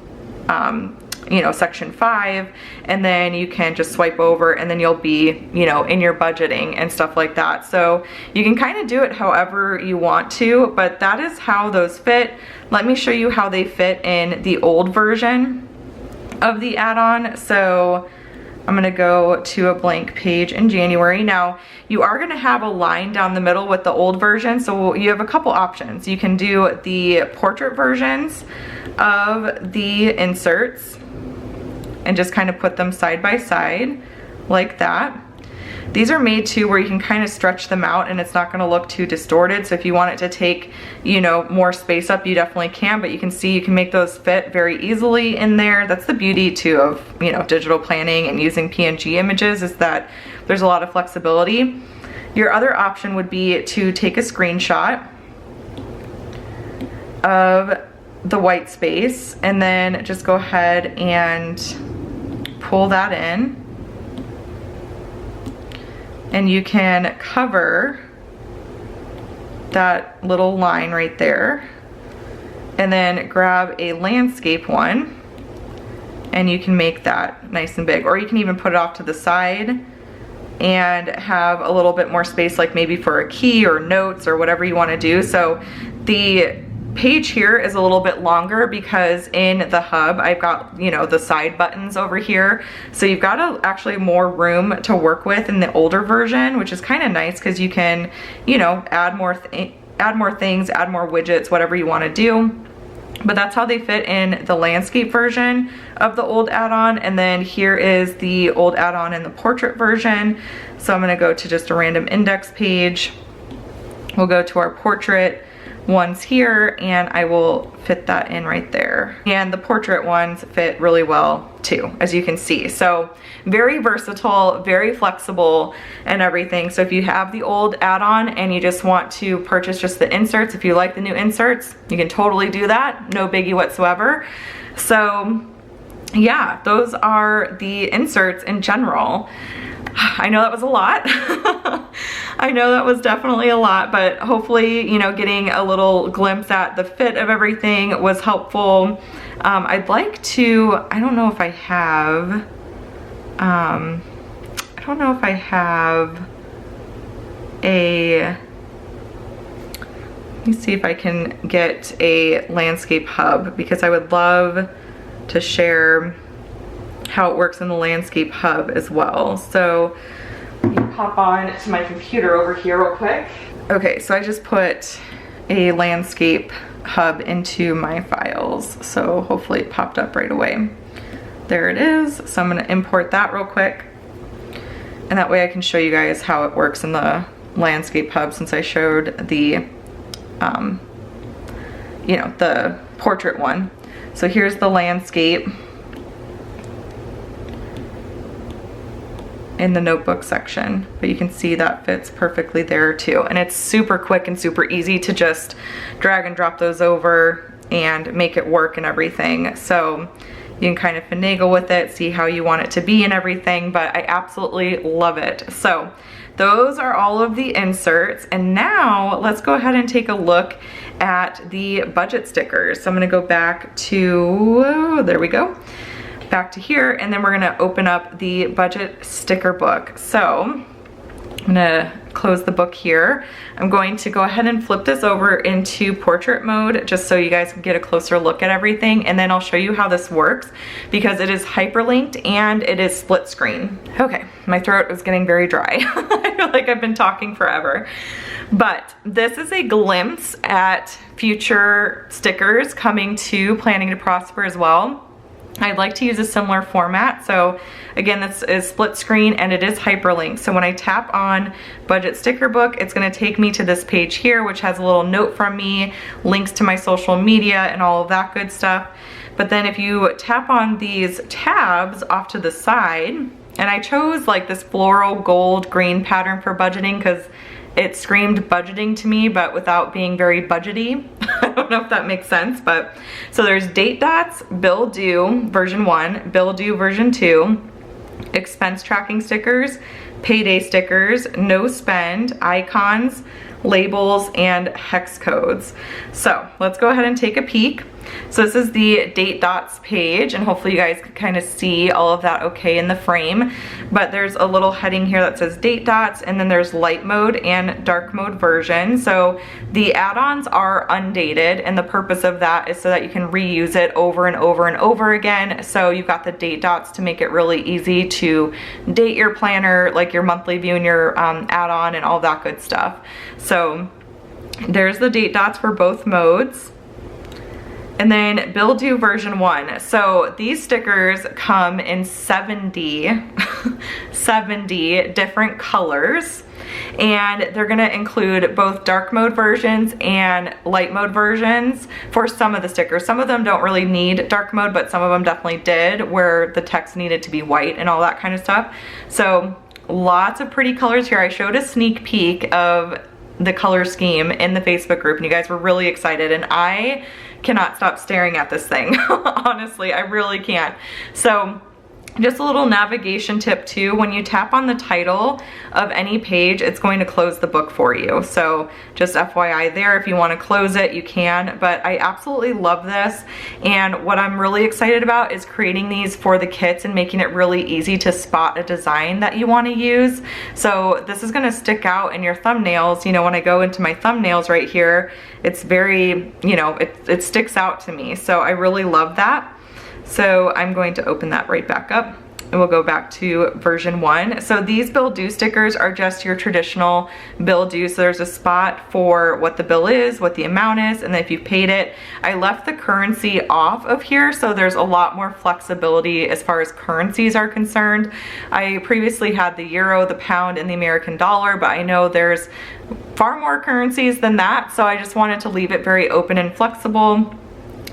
you know, section 5, and then you can just swipe over and then you'll be, you know, in your budgeting and stuff like that. So you can kind of do it however you want to, but that is how those fit. Let me show you how they fit in the old version of the add-on. So I'm gonna go to a blank page in January. Now, you are gonna have a line down the middle with the old version, so you have a couple options. You can do the portrait versions of the inserts and just kind of put them side by side like that. These are made to where you can kind of stretch them out and it's not gonna look too distorted. So if you want it to take, you know, more space up, you definitely can, but you can see you can make those fit very easily in there. That's the beauty too of, you know, digital planning and using PNG images, is that there's a lot of flexibility. Your other option would be to take a screenshot of the white space and then just go ahead and pull that in. And you can cover that little line right there and then grab a landscape one and you can make that nice and big, or you can even put it off to the side and have a little bit more space, like maybe for a key or notes or whatever you want to do. So the page here is a little bit longer because in the hub I've got, you know, the side buttons over here, so you've got actually more room to work with in the older version, which is kind of nice because you can, you know, add more things, add more widgets, whatever you want to do. But that's how they fit in the landscape version of the old add-on. And then here is the old add-on in the portrait version. So I'm going to go to just a random index page. We'll go to our portrait ones here and I will fit that in right there. And the portrait ones fit really well too, as you can see. So very versatile, very flexible and everything. So if you have the old add-on and you just want to purchase just the inserts, if you like the new inserts, you can totally do that. No biggie whatsoever. So yeah, those are the inserts in general. I know that was a lot. I know that was definitely a lot, but hopefully, you know, getting a little glimpse at the fit of everything was helpful. I'd like to, I don't know if I have a, let me see if I can get a landscape hub, because I would love to share how it works in the landscape hub as well. So let me pop on to my computer over here real quick. Okay, so I just put a landscape hub into my files, so hopefully it popped up right away. There it is. So I'm gonna import that real quick, and that way I can show you guys how it works in the landscape hub, since I showed the you know, the portrait one. So here's the landscape in the notebook section, but you can see that fits perfectly there too. And it's super quick and super easy to just drag and drop those over and make it work and everything. So you can kind of finagle with it, see how you want it to be and everything, but I absolutely love it. So those are all of the inserts. And now let's go ahead and take a look at the budget stickers. So I'm gonna go back to, there we go, back to here, and then we're gonna open up the budget sticker book. So I'm gonna close the book here. I'm going to go ahead and flip this over into portrait mode just so you guys can get a closer look at everything, and then I'll show you how this works because it is hyperlinked and it is split screen. Okay, my throat is getting very dry. I feel like I've been talking forever. But this is a glimpse at future stickers coming to Planning to Prosper as well. I'd like to use a similar format. So again, this is split screen and it is hyperlinked. So when I tap on budget sticker book, it's gonna take me to this page here, which has a little note from me, links to my social media and all of that good stuff. But then if you tap on these tabs off to the side, and I chose like this floral gold green pattern for budgeting because it screamed budgeting to me, but without being very budgety. I don't know if that makes sense, but so there's date dots, bill due version 1, bill due version 2, expense tracking stickers, payday stickers, no spend, icons, labels, and hex codes. So let's go ahead and take a peek. So this is the date dots page, and hopefully you guys can kind of see all of that okay in the frame. But there's a little heading here that says date dots, and then there's light mode and dark mode version. So the add-ons are undated, and the purpose of that is so that you can reuse it over and over and over again. So you've got the date dots to make it really easy to date your planner, like your monthly view and your add-on and all that good stuff. So there's the date dots for both modes. And then Bill Do version 1. So these stickers come in 70 different colors, and they're gonna include both dark mode versions and light mode versions for some of the stickers. Some of them don't really need dark mode, but some of them definitely did, where the text needed to be white and all that kind of stuff. So lots of pretty colors here. I showed a sneak peek of the color scheme in the Facebook group, and you guys were really excited, and I cannot stop staring at this thing. Honestly, I really can't. So just a little navigation tip too, when you tap on the title of any page, it's going to close the book for you. So just FYI there, if you want to close it, you can. But I absolutely love this, and what I'm really excited about is creating these for the kits and making it really easy to spot a design that you want to use. So this is going to stick out in your thumbnails. You know, when I go into my thumbnails right here, it's very, you know, it sticks out to me. So I really love that. So I'm going to open that right back up, and we'll go back to version 1. So these bill due stickers are just your traditional bill due. So there's a spot for what the bill is, what the amount is, and then if you've paid it. I left the currency off of here, so there's a lot more flexibility as far as currencies are concerned. I previously had the euro, the pound, and the American dollar, but I know there's far more currencies than that, so I just wanted to leave it very open and flexible.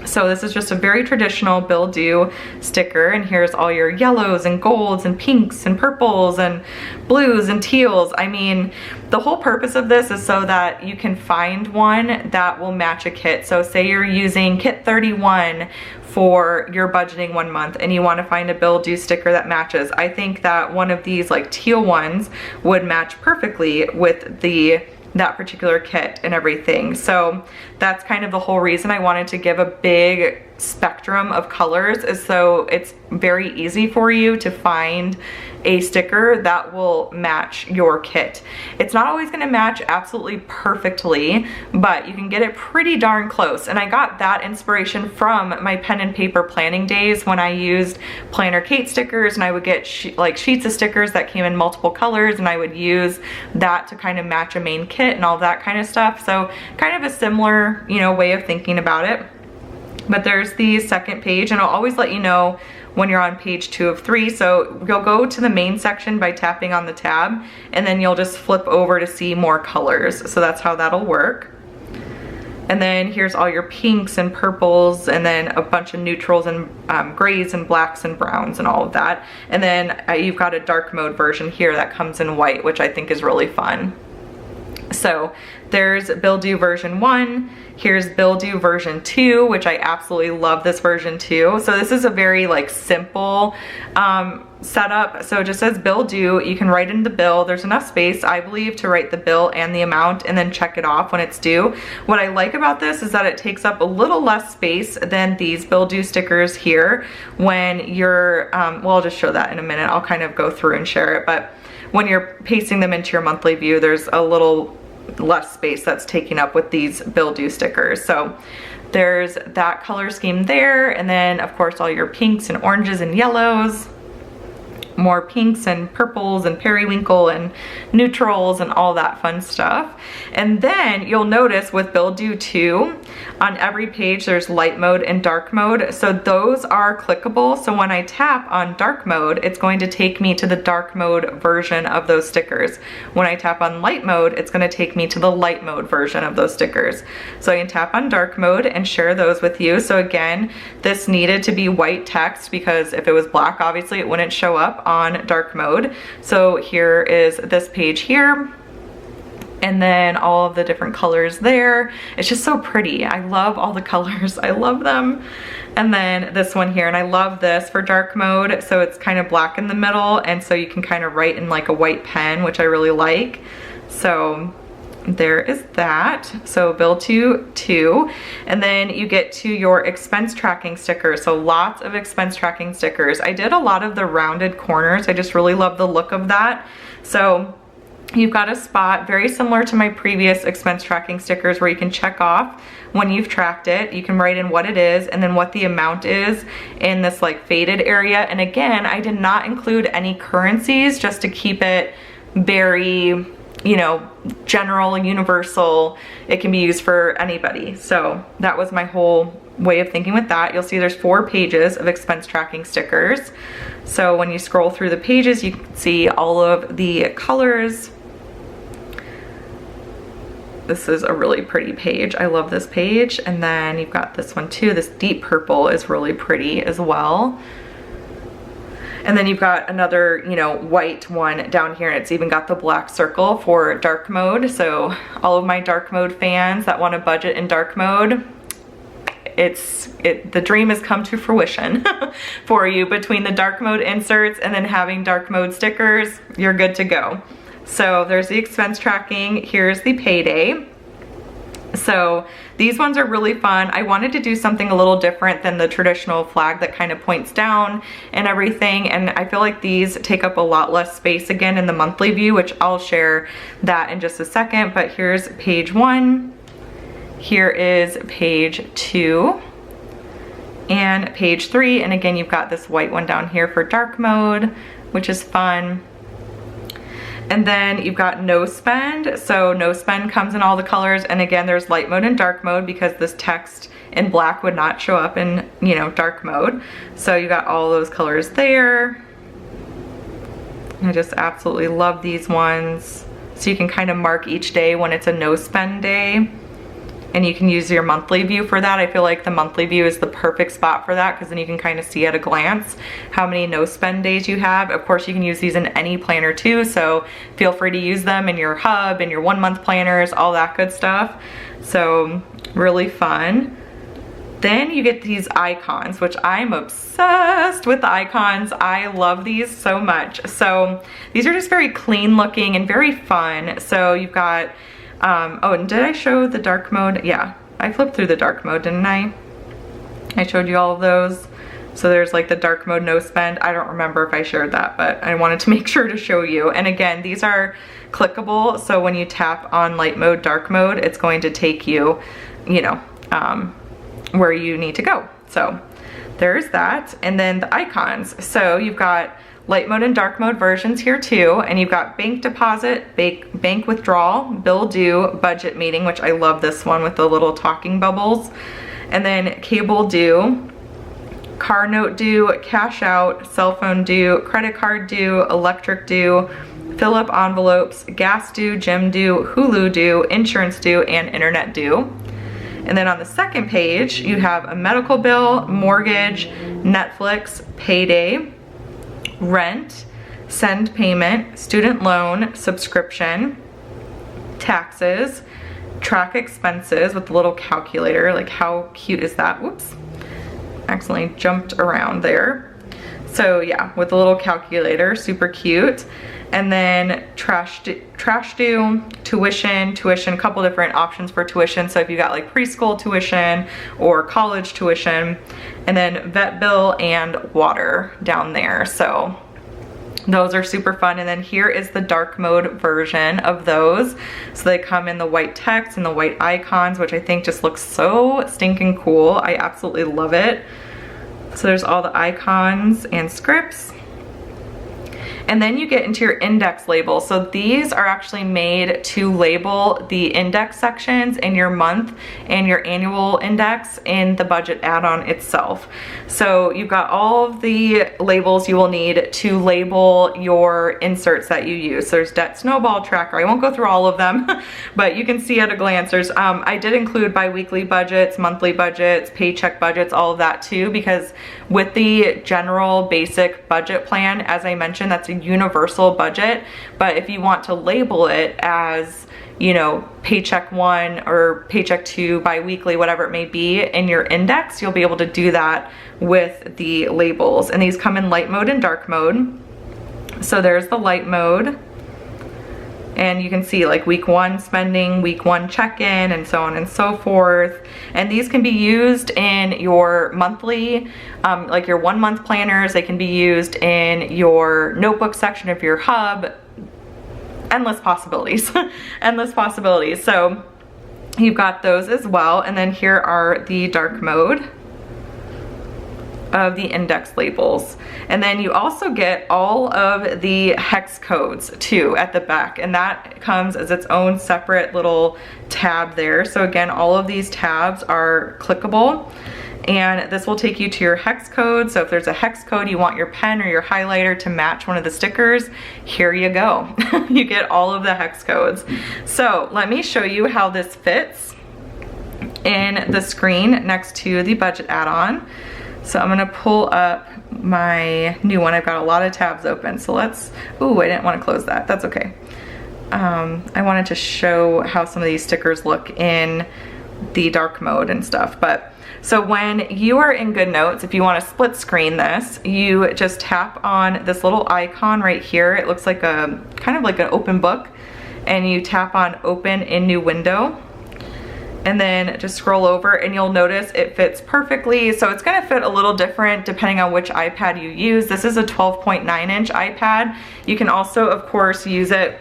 So this is just a very traditional bill due sticker, and here's all your yellows and golds and pinks and purples and blues and teals. I mean, the whole purpose of this is so that you can find one that will match a kit. So say you're using kit 31 for your budgeting 1 month and you want to find a bill due sticker that matches. I think that one of these like teal ones would match perfectly with that particular kit and everything. So that's kind of the whole reason I wanted to give a big spectrum of colors, is so it's very easy for you to find a sticker that will match your kit. It's not always going to match absolutely perfectly, but you can get it pretty darn close. And I got that inspiration from my pen and paper planning days when I used Planner Kate stickers, and I would get sheets of stickers that came in multiple colors, and I would use that to kind of match a main kit and all that kind of stuff. So kind of a similar, you know, way of thinking about it. But there's the second page, and I'll always let you know when you're on page 2 of 3. So you'll go to the main section by tapping on the tab, and then you'll just flip over to see more colors. So that's how that'll work. And then here's all your pinks and purples, and then a bunch of neutrals and grays and blacks and browns and all of that. And then you've got a dark mode version here that comes in white, which I think is really fun. So there's bill due version 1. Here's bill due version 2, which I absolutely love this version too. So this is a very like simple setup. So it just says bill due. You can write in the bill. There's enough space, I believe, to write the bill and the amount and then check it off when it's due. What I like about this is that it takes up a little less space than these bill due stickers here when you're, well, I'll just show that in a minute. I'll kind of go through and share it. But when you're pasting them into your monthly view, there's a little less space that's taken up with these bill due stickers. So there's that color scheme there, and then of course all your pinks and oranges and yellows, more pinks and purples and periwinkle and neutrals and all that fun stuff. And then you'll notice with bill due 2, on every page there's light mode and dark mode. So those are clickable. So when I tap on dark mode, it's going to take me to the dark mode version of those stickers. When I tap on light mode, it's going to take me to the light mode version of those stickers. So I can tap on dark mode and share those with you. So again, this needed to be white text because if it was black, obviously it wouldn't show up on dark mode. So here is this page here. And then all of the different colors there. It's just so pretty. I love all the colors. I love them. And then this one here, and I love this for dark mode. So it's kind of black in the middle, and so you can kind of write in like a white pen, which I really like. So there is that. So bill to 2. And then you get to your expense tracking stickers. So lots of expense tracking stickers. I did a lot of the rounded corners. I just really love the look of that. So you've got a spot very similar to my previous expense tracking stickers where you can check off when you've tracked it. You can write in what it is and then what the amount is in this like faded area. And again, I did not include any currencies just to keep it very, you know, general, universal. It can be used for anybody. So that was my whole way of thinking with that. You'll see there's 4 pages of expense tracking stickers. So when you scroll through the pages, you can see all of the colors. This is a really pretty page. I love this page. And then you've got this one too. This deep purple is really pretty as well. And then you've got another, you know, white one down here, and it's even got the black circle for dark mode. So all of my dark mode fans that want to budget in dark mode, the dream has come to fruition for you. Between the dark mode inserts and then having dark mode stickers, you're good to go. So there's the expense tracking. Here's the payday. So these ones are really fun. I wanted to do something a little different than the traditional flag that kind of points down and everything. And I feel like these take up a lot less space again in the monthly view, which I'll share that in just a second. But here's page 1. Here is page 2 and page 3. And again, you've got this white one down here for dark mode, which is fun. And then you've got no spend. So no spend comes in all the colors. And again, there's light mode and dark mode because this text in black would not show up in, you know, dark mode. So you got all those colors there. I just absolutely love these ones. So you can kind of mark each day when it's a no spend day. And you can use your monthly view for that. I feel like the monthly view is the perfect spot for that because then you can kind of see at a glance how many no spend days you have. Of course, you can use these in any planner too, so feel free to use them in your hub, in your 1 month planners, all that good stuff. So really fun. Then you get these icons, which I'm obsessed with the icons. I love these so much. So these are just very clean looking and very fun. So you've got oh, and did I show the dark mode? Yeah, I flipped through the dark mode, didn't I? I showed you all of those. So there's like the dark mode no spend. I don't remember if I shared that, but I wanted to make sure to show you. And again, these are clickable. So when you tap on light mode, dark mode, it's going to take you, you know, where you need to go. So there's that. And then the icons. So you've got light mode and dark mode versions here too. And you've got bank deposit, bank withdrawal, bill due, budget meeting, which I love this one with the little talking bubbles. And then cable due, car note due, cash out, cell phone due, credit card due, electric due, fill up envelopes, gas due, gym due, Hulu due, insurance due, and internet due. And then on the second page, you have a medical bill, mortgage, Netflix, payday, rent, send payment, student loan, subscription, taxes, track expenses with the little calculator. Like how cute is that? Whoops, accidentally jumped around there. So yeah, with the little calculator, super cute. And then trash due, tuition, a couple different options for tuition. So if you got like preschool tuition or college tuition, and then vet bill and water down there. So those are super fun. And then here is the dark mode version of those. So they come in the white text and the white icons, which I think just looks so stinking cool. I absolutely love it. So there's all the icons and scripts. And then you get into your index labels. So these are actually made to label the index sections in your month and your annual index in the budget add-on itself. So you've got all of the labels you will need to label your inserts that you use. So there's debt snowball tracker. I won't go through all of them, but you can see at a glance. There's I did include bi-weekly budgets, monthly budgets, paycheck budgets, all of that too, because with the general basic budget plan, as I mentioned, that's a universal budget. But if you want to label it as, you know, paycheck 1 or paycheck 2, bi-weekly, whatever it may be in your index, you'll be able to do that with the labels. And these come in light mode and dark mode. So there's the light mode. And you can see like week 1 spending, week 1 check-in, and so on and so forth. And these can be used in your monthly, like your 1 month planners. They can be used in your notebook section of your hub. Endless possibilities, endless possibilities. So you've got those as well. And then here are the dark mode of the index labels. And then you also get all of the hex codes too at the back, and that comes as its own separate little tab there. So again, all of these tabs are clickable, and this will take you to your hex code. So if there's a hex code, you want your pen or your highlighter to match one of the stickers, here you go. You get all of the hex codes. So let me show you how this fits in the screen next to the budget add-on. So I'm gonna pull up my new one. I've got a lot of tabs open. So let's, ooh, I didn't wanna close that. That's okay. I wanted to show how some of these stickers look in the dark mode and stuff. But so when you are in GoodNotes, if you wanna split screen this, you just tap on this little icon right here. It looks like a, kind of like an open book. And you tap on open in new window. And then just scroll over and you'll notice it fits perfectly. So it's gonna fit a little different depending on which iPad you use. This is a 12.9-inch iPad. You can also, of course, use it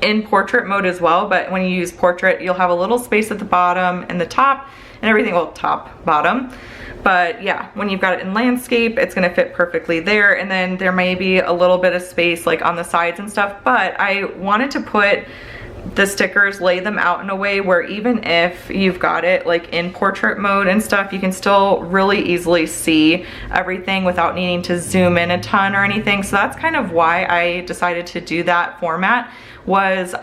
in portrait mode as well, but when you use portrait, you'll have a little space at the bottom and the top and everything, well, top, bottom. But yeah, when you've got it in landscape, it's gonna fit perfectly there. And then there may be a little bit of space like on the sides and stuff, but I wanted to put the stickers, lay them out in a way where even if you've got it like in portrait mode and stuff, you can still really easily see everything without needing to zoom in a ton or anything. So that's kind of why I decided to do that format. Was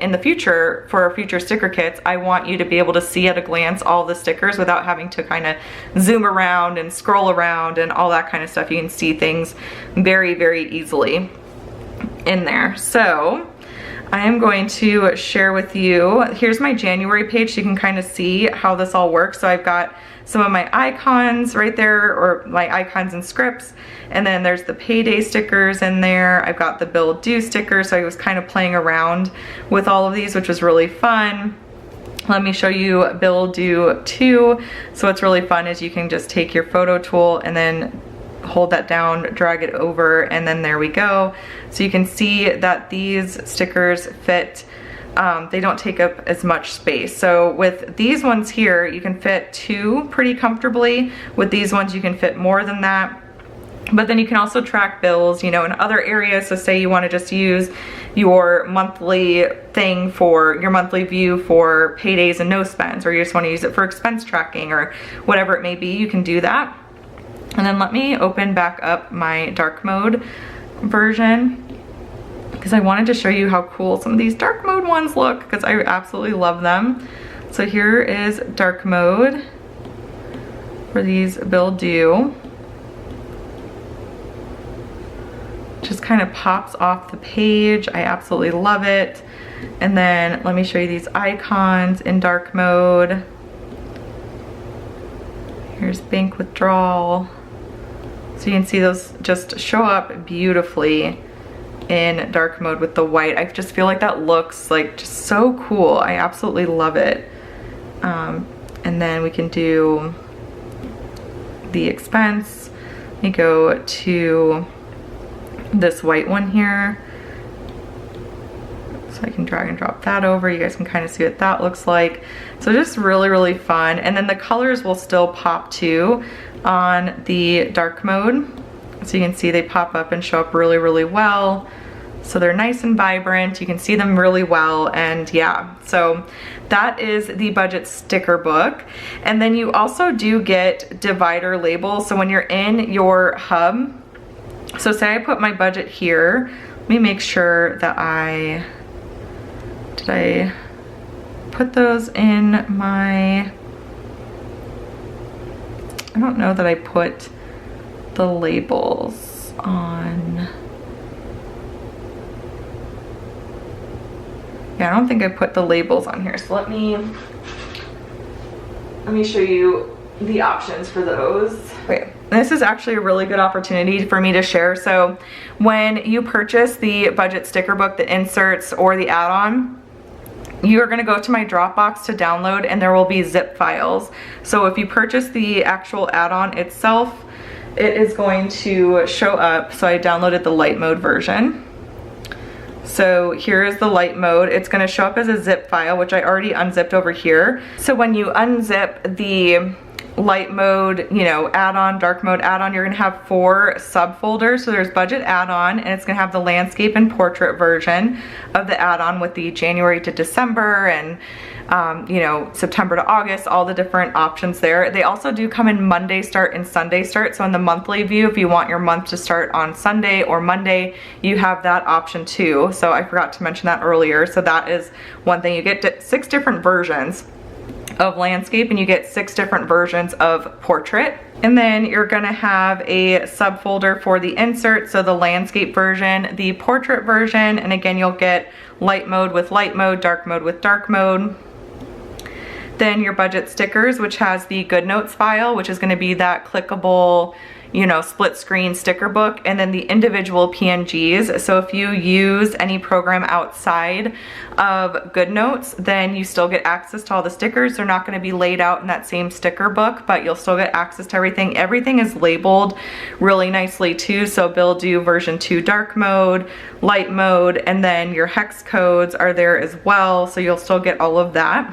in the future, for future sticker kits, I want you to be able to see at a glance all the stickers without having to kind of zoom around and scroll around and all that kind of stuff. You can see things very, very easily in there. So I am going to share with you, here's my January page so you can kind of see how this all works. So I've got some of my icons right there, or my icons and scripts, and then there's the payday stickers in there. I've got the bill due sticker, so I was kind of playing around with all of these, which was really fun. Let me show you bill due too. So what's really fun is you can just take your photo tool and then hold that down, drag it over, and then there we go. So you can see that these stickers fit, they don't take up as much space. So with these ones here, you can fit 2 pretty comfortably. With these ones, you can fit more than that. But then you can also track bills, you know, in other areas. So say you want to just use your monthly thing for your monthly view for paydays and no spends, or you just want to use it for expense tracking or whatever it may be, you can do that. And then let me open back up my dark mode version, because I wanted to show you how cool some of these dark mode ones look, because I absolutely love them. So here is dark mode for these bill due. Just kind of pops off the page. I absolutely love it. And then let me show you these icons in dark mode. Here's bank withdrawal. So you can see those just show up beautifully in dark mode with the white. I just feel like that looks like just so cool. I absolutely love it. And then we can do the expense. Let me go to this white one here. So I can drag and drop that over. You guys can kind of see what that looks like. So just really, really fun. And then the colors will still pop too on the dark mode. So you can see they pop up and show up really, really well. So they're nice and vibrant. You can see them really well. And yeah, so that is the budget sticker book. And then you also do get divider labels. So when you're in your hub, so say I put my budget here, let me make sure that did I put those in my, I don't know that I put the labels on. Yeah, I don't think I put the labels on here, so let me show you the options for those. Okay, this is actually a really good opportunity for me to share. So when you purchase the budget sticker book, the inserts, or the add-on, you are going to go to my Dropbox to download, and there will be zip files. So if you purchase the actual add-on itself, it is going to show up. So I downloaded the light mode version. So here is the light mode. It's going to show up as a zip file, which I already unzipped over here. So when you unzip the light mode, you know, add-on, dark mode add-on, you're going to have 4 subfolders. So there's budget add-on, and it's going to have the landscape and portrait version of the add-on with the January to December and you know, September to August, all the different options there. They also do come in Monday start and Sunday start. So in the monthly view, if you want your month to start on Sunday or Monday, you have that option too. So I forgot to mention that earlier. So that is one thing. You get 6 different versions of landscape, and you get 6 different versions of portrait. And then you're gonna have a subfolder for the insert, so the landscape version, the portrait version, and again, you'll get light mode with light mode, dark mode with dark mode. Then your budget stickers, which has the Good Notes file, which is gonna be that clickable, you know, split screen sticker book, and then the individual PNGs. So if you use any program outside of Good Notes, then you still get access to all the stickers. They're not gonna be laid out in that same sticker book, but you'll still get access to everything. Everything is labeled really nicely too. So they'll do version 2 dark mode, light mode, and then your hex codes are there as well. So you'll still get all of that.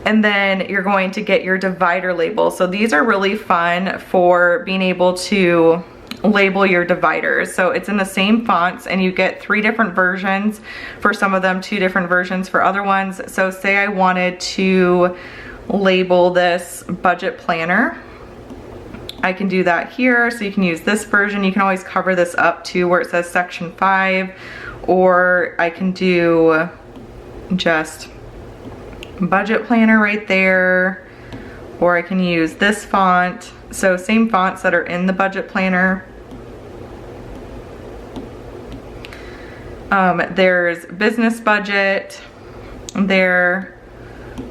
And then you're going to get your divider labels. So these are really fun for being able to label your dividers. So it's in the same fonts, and you get 3 different versions for some of them, 2 different versions for other ones. So say I wanted to label this budget planner, I can do that here. So you can use this version. You can always cover this up to where it says section 5, or I can do just budget planner right there, or I can use this font. So same fonts that are in the budget planner. There's business budget there.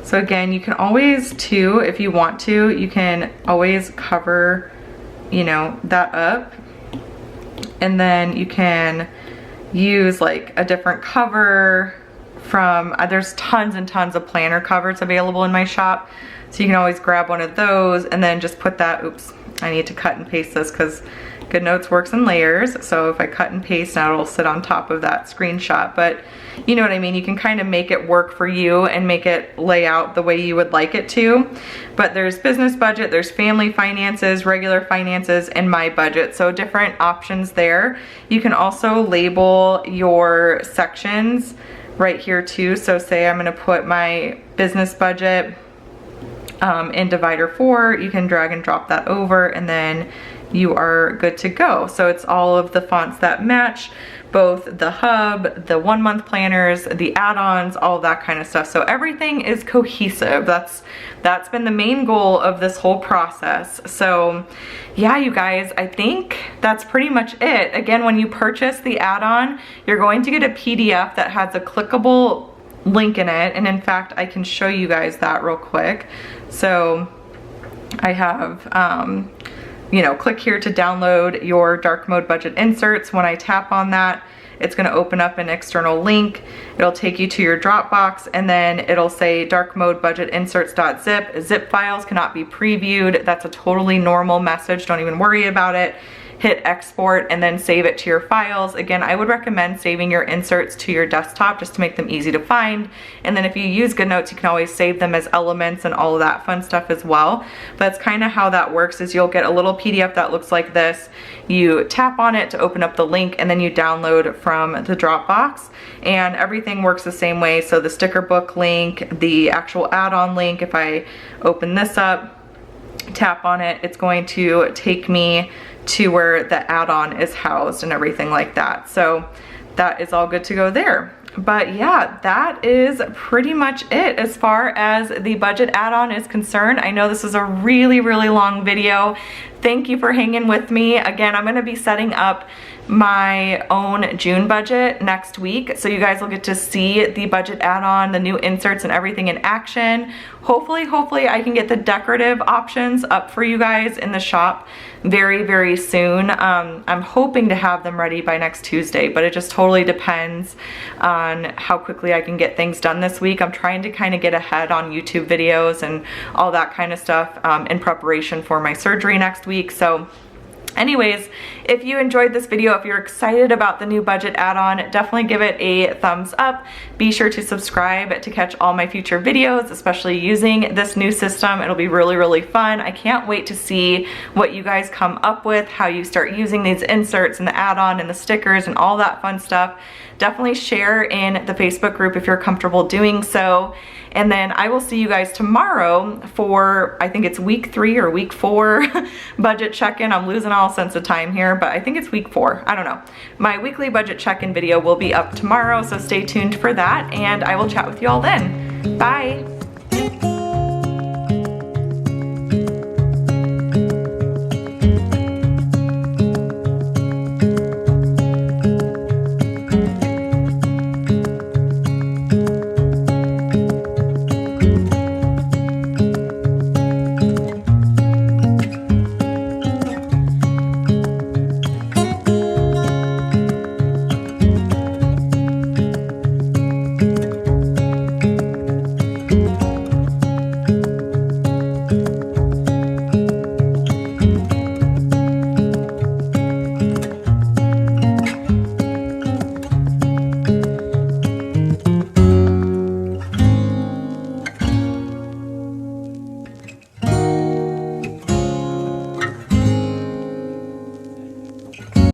So again, you can always too, if you want to, you can always cover, you know, that up, and then you can use like a different cover from, there's tons and tons of planner covers available in my shop. So you can always grab one of those and then just put that, oops, I need to cut and paste this because Good Notes works in layers. So if I cut and paste, now it'll sit on top of that screenshot. But you know what I mean? You can kind of make it work for you and make it lay out the way you would like it to. But there's business budget, there's family finances, regular finances, and my budget. So different options there. You can also label your sections right here too. So say I'm gonna put my business budget in divider 4, you can drag and drop that over, and then you are good to go. So it's all of the fonts that match, both the hub, the 1 month planners, the add-ons, all of that kind of stuff. So everything is cohesive. That's been the main goal of this whole process. So yeah, you guys, I think that's pretty much it. Again, when you purchase the add-on, you're going to get a PDF that has a clickable link in it. And in fact, I can show you guys that real quick. So I have, you know, click here to download your dark mode budget inserts. When I tap on that, it's going to open up an external link. It'll take you to your Dropbox, and then it'll say dark mode budget inserts.zip. Zip files cannot be previewed. That's a totally normal message. Don't even worry about it. Hit export and then save it to your files. Again, I would recommend saving your inserts to your desktop just to make them easy to find. And then if you use Good Notes, you can always save them as elements and all of that fun stuff as well. But that's kind of how that works, is you'll get a little PDF that looks like this. You tap on it to open up the link, and then you download from the Dropbox, and everything works the same way. So the sticker book link, the actual add-on link, if I open this up, tap on it, it's going to take me to where the add-on is housed and everything like that. So that is all good to go there. But yeah, that is pretty much it as far as the budget add-on is concerned. I know this is a really, really long video. thank you for hanging with me. Again, I'm gonna be setting up my own June budget next week, so you guys will get to see the budget add-on, the new inserts and everything in action. Hopefully I can get the decorative options up for you guys in the shop very soon. I'm hoping to have them ready by next Tuesday, but it just totally depends on how quickly I can get things done this week. I'm trying to kind of get ahead on YouTube videos and all that kind of stuff in preparation for my surgery next week. So anyways, if you enjoyed this video, if you're excited about the new budget add-on, definitely give it a thumbs up. Be sure to subscribe to catch all my future videos, especially using this new system. It'll be really fun. I can't wait to see what you guys come up with, how you start using these inserts and the add-on and the stickers and all that fun stuff. Definitely share in the Facebook group if you're comfortable doing so. And then I will see you guys tomorrow for, I think it's week 3 or week 4 budget check-in. I'm losing all sense of time here, but I think it's week 4. I don't know. My weekly budget check-in video will be up tomorrow, so stay tuned for that, and I will chat with you all then. Bye.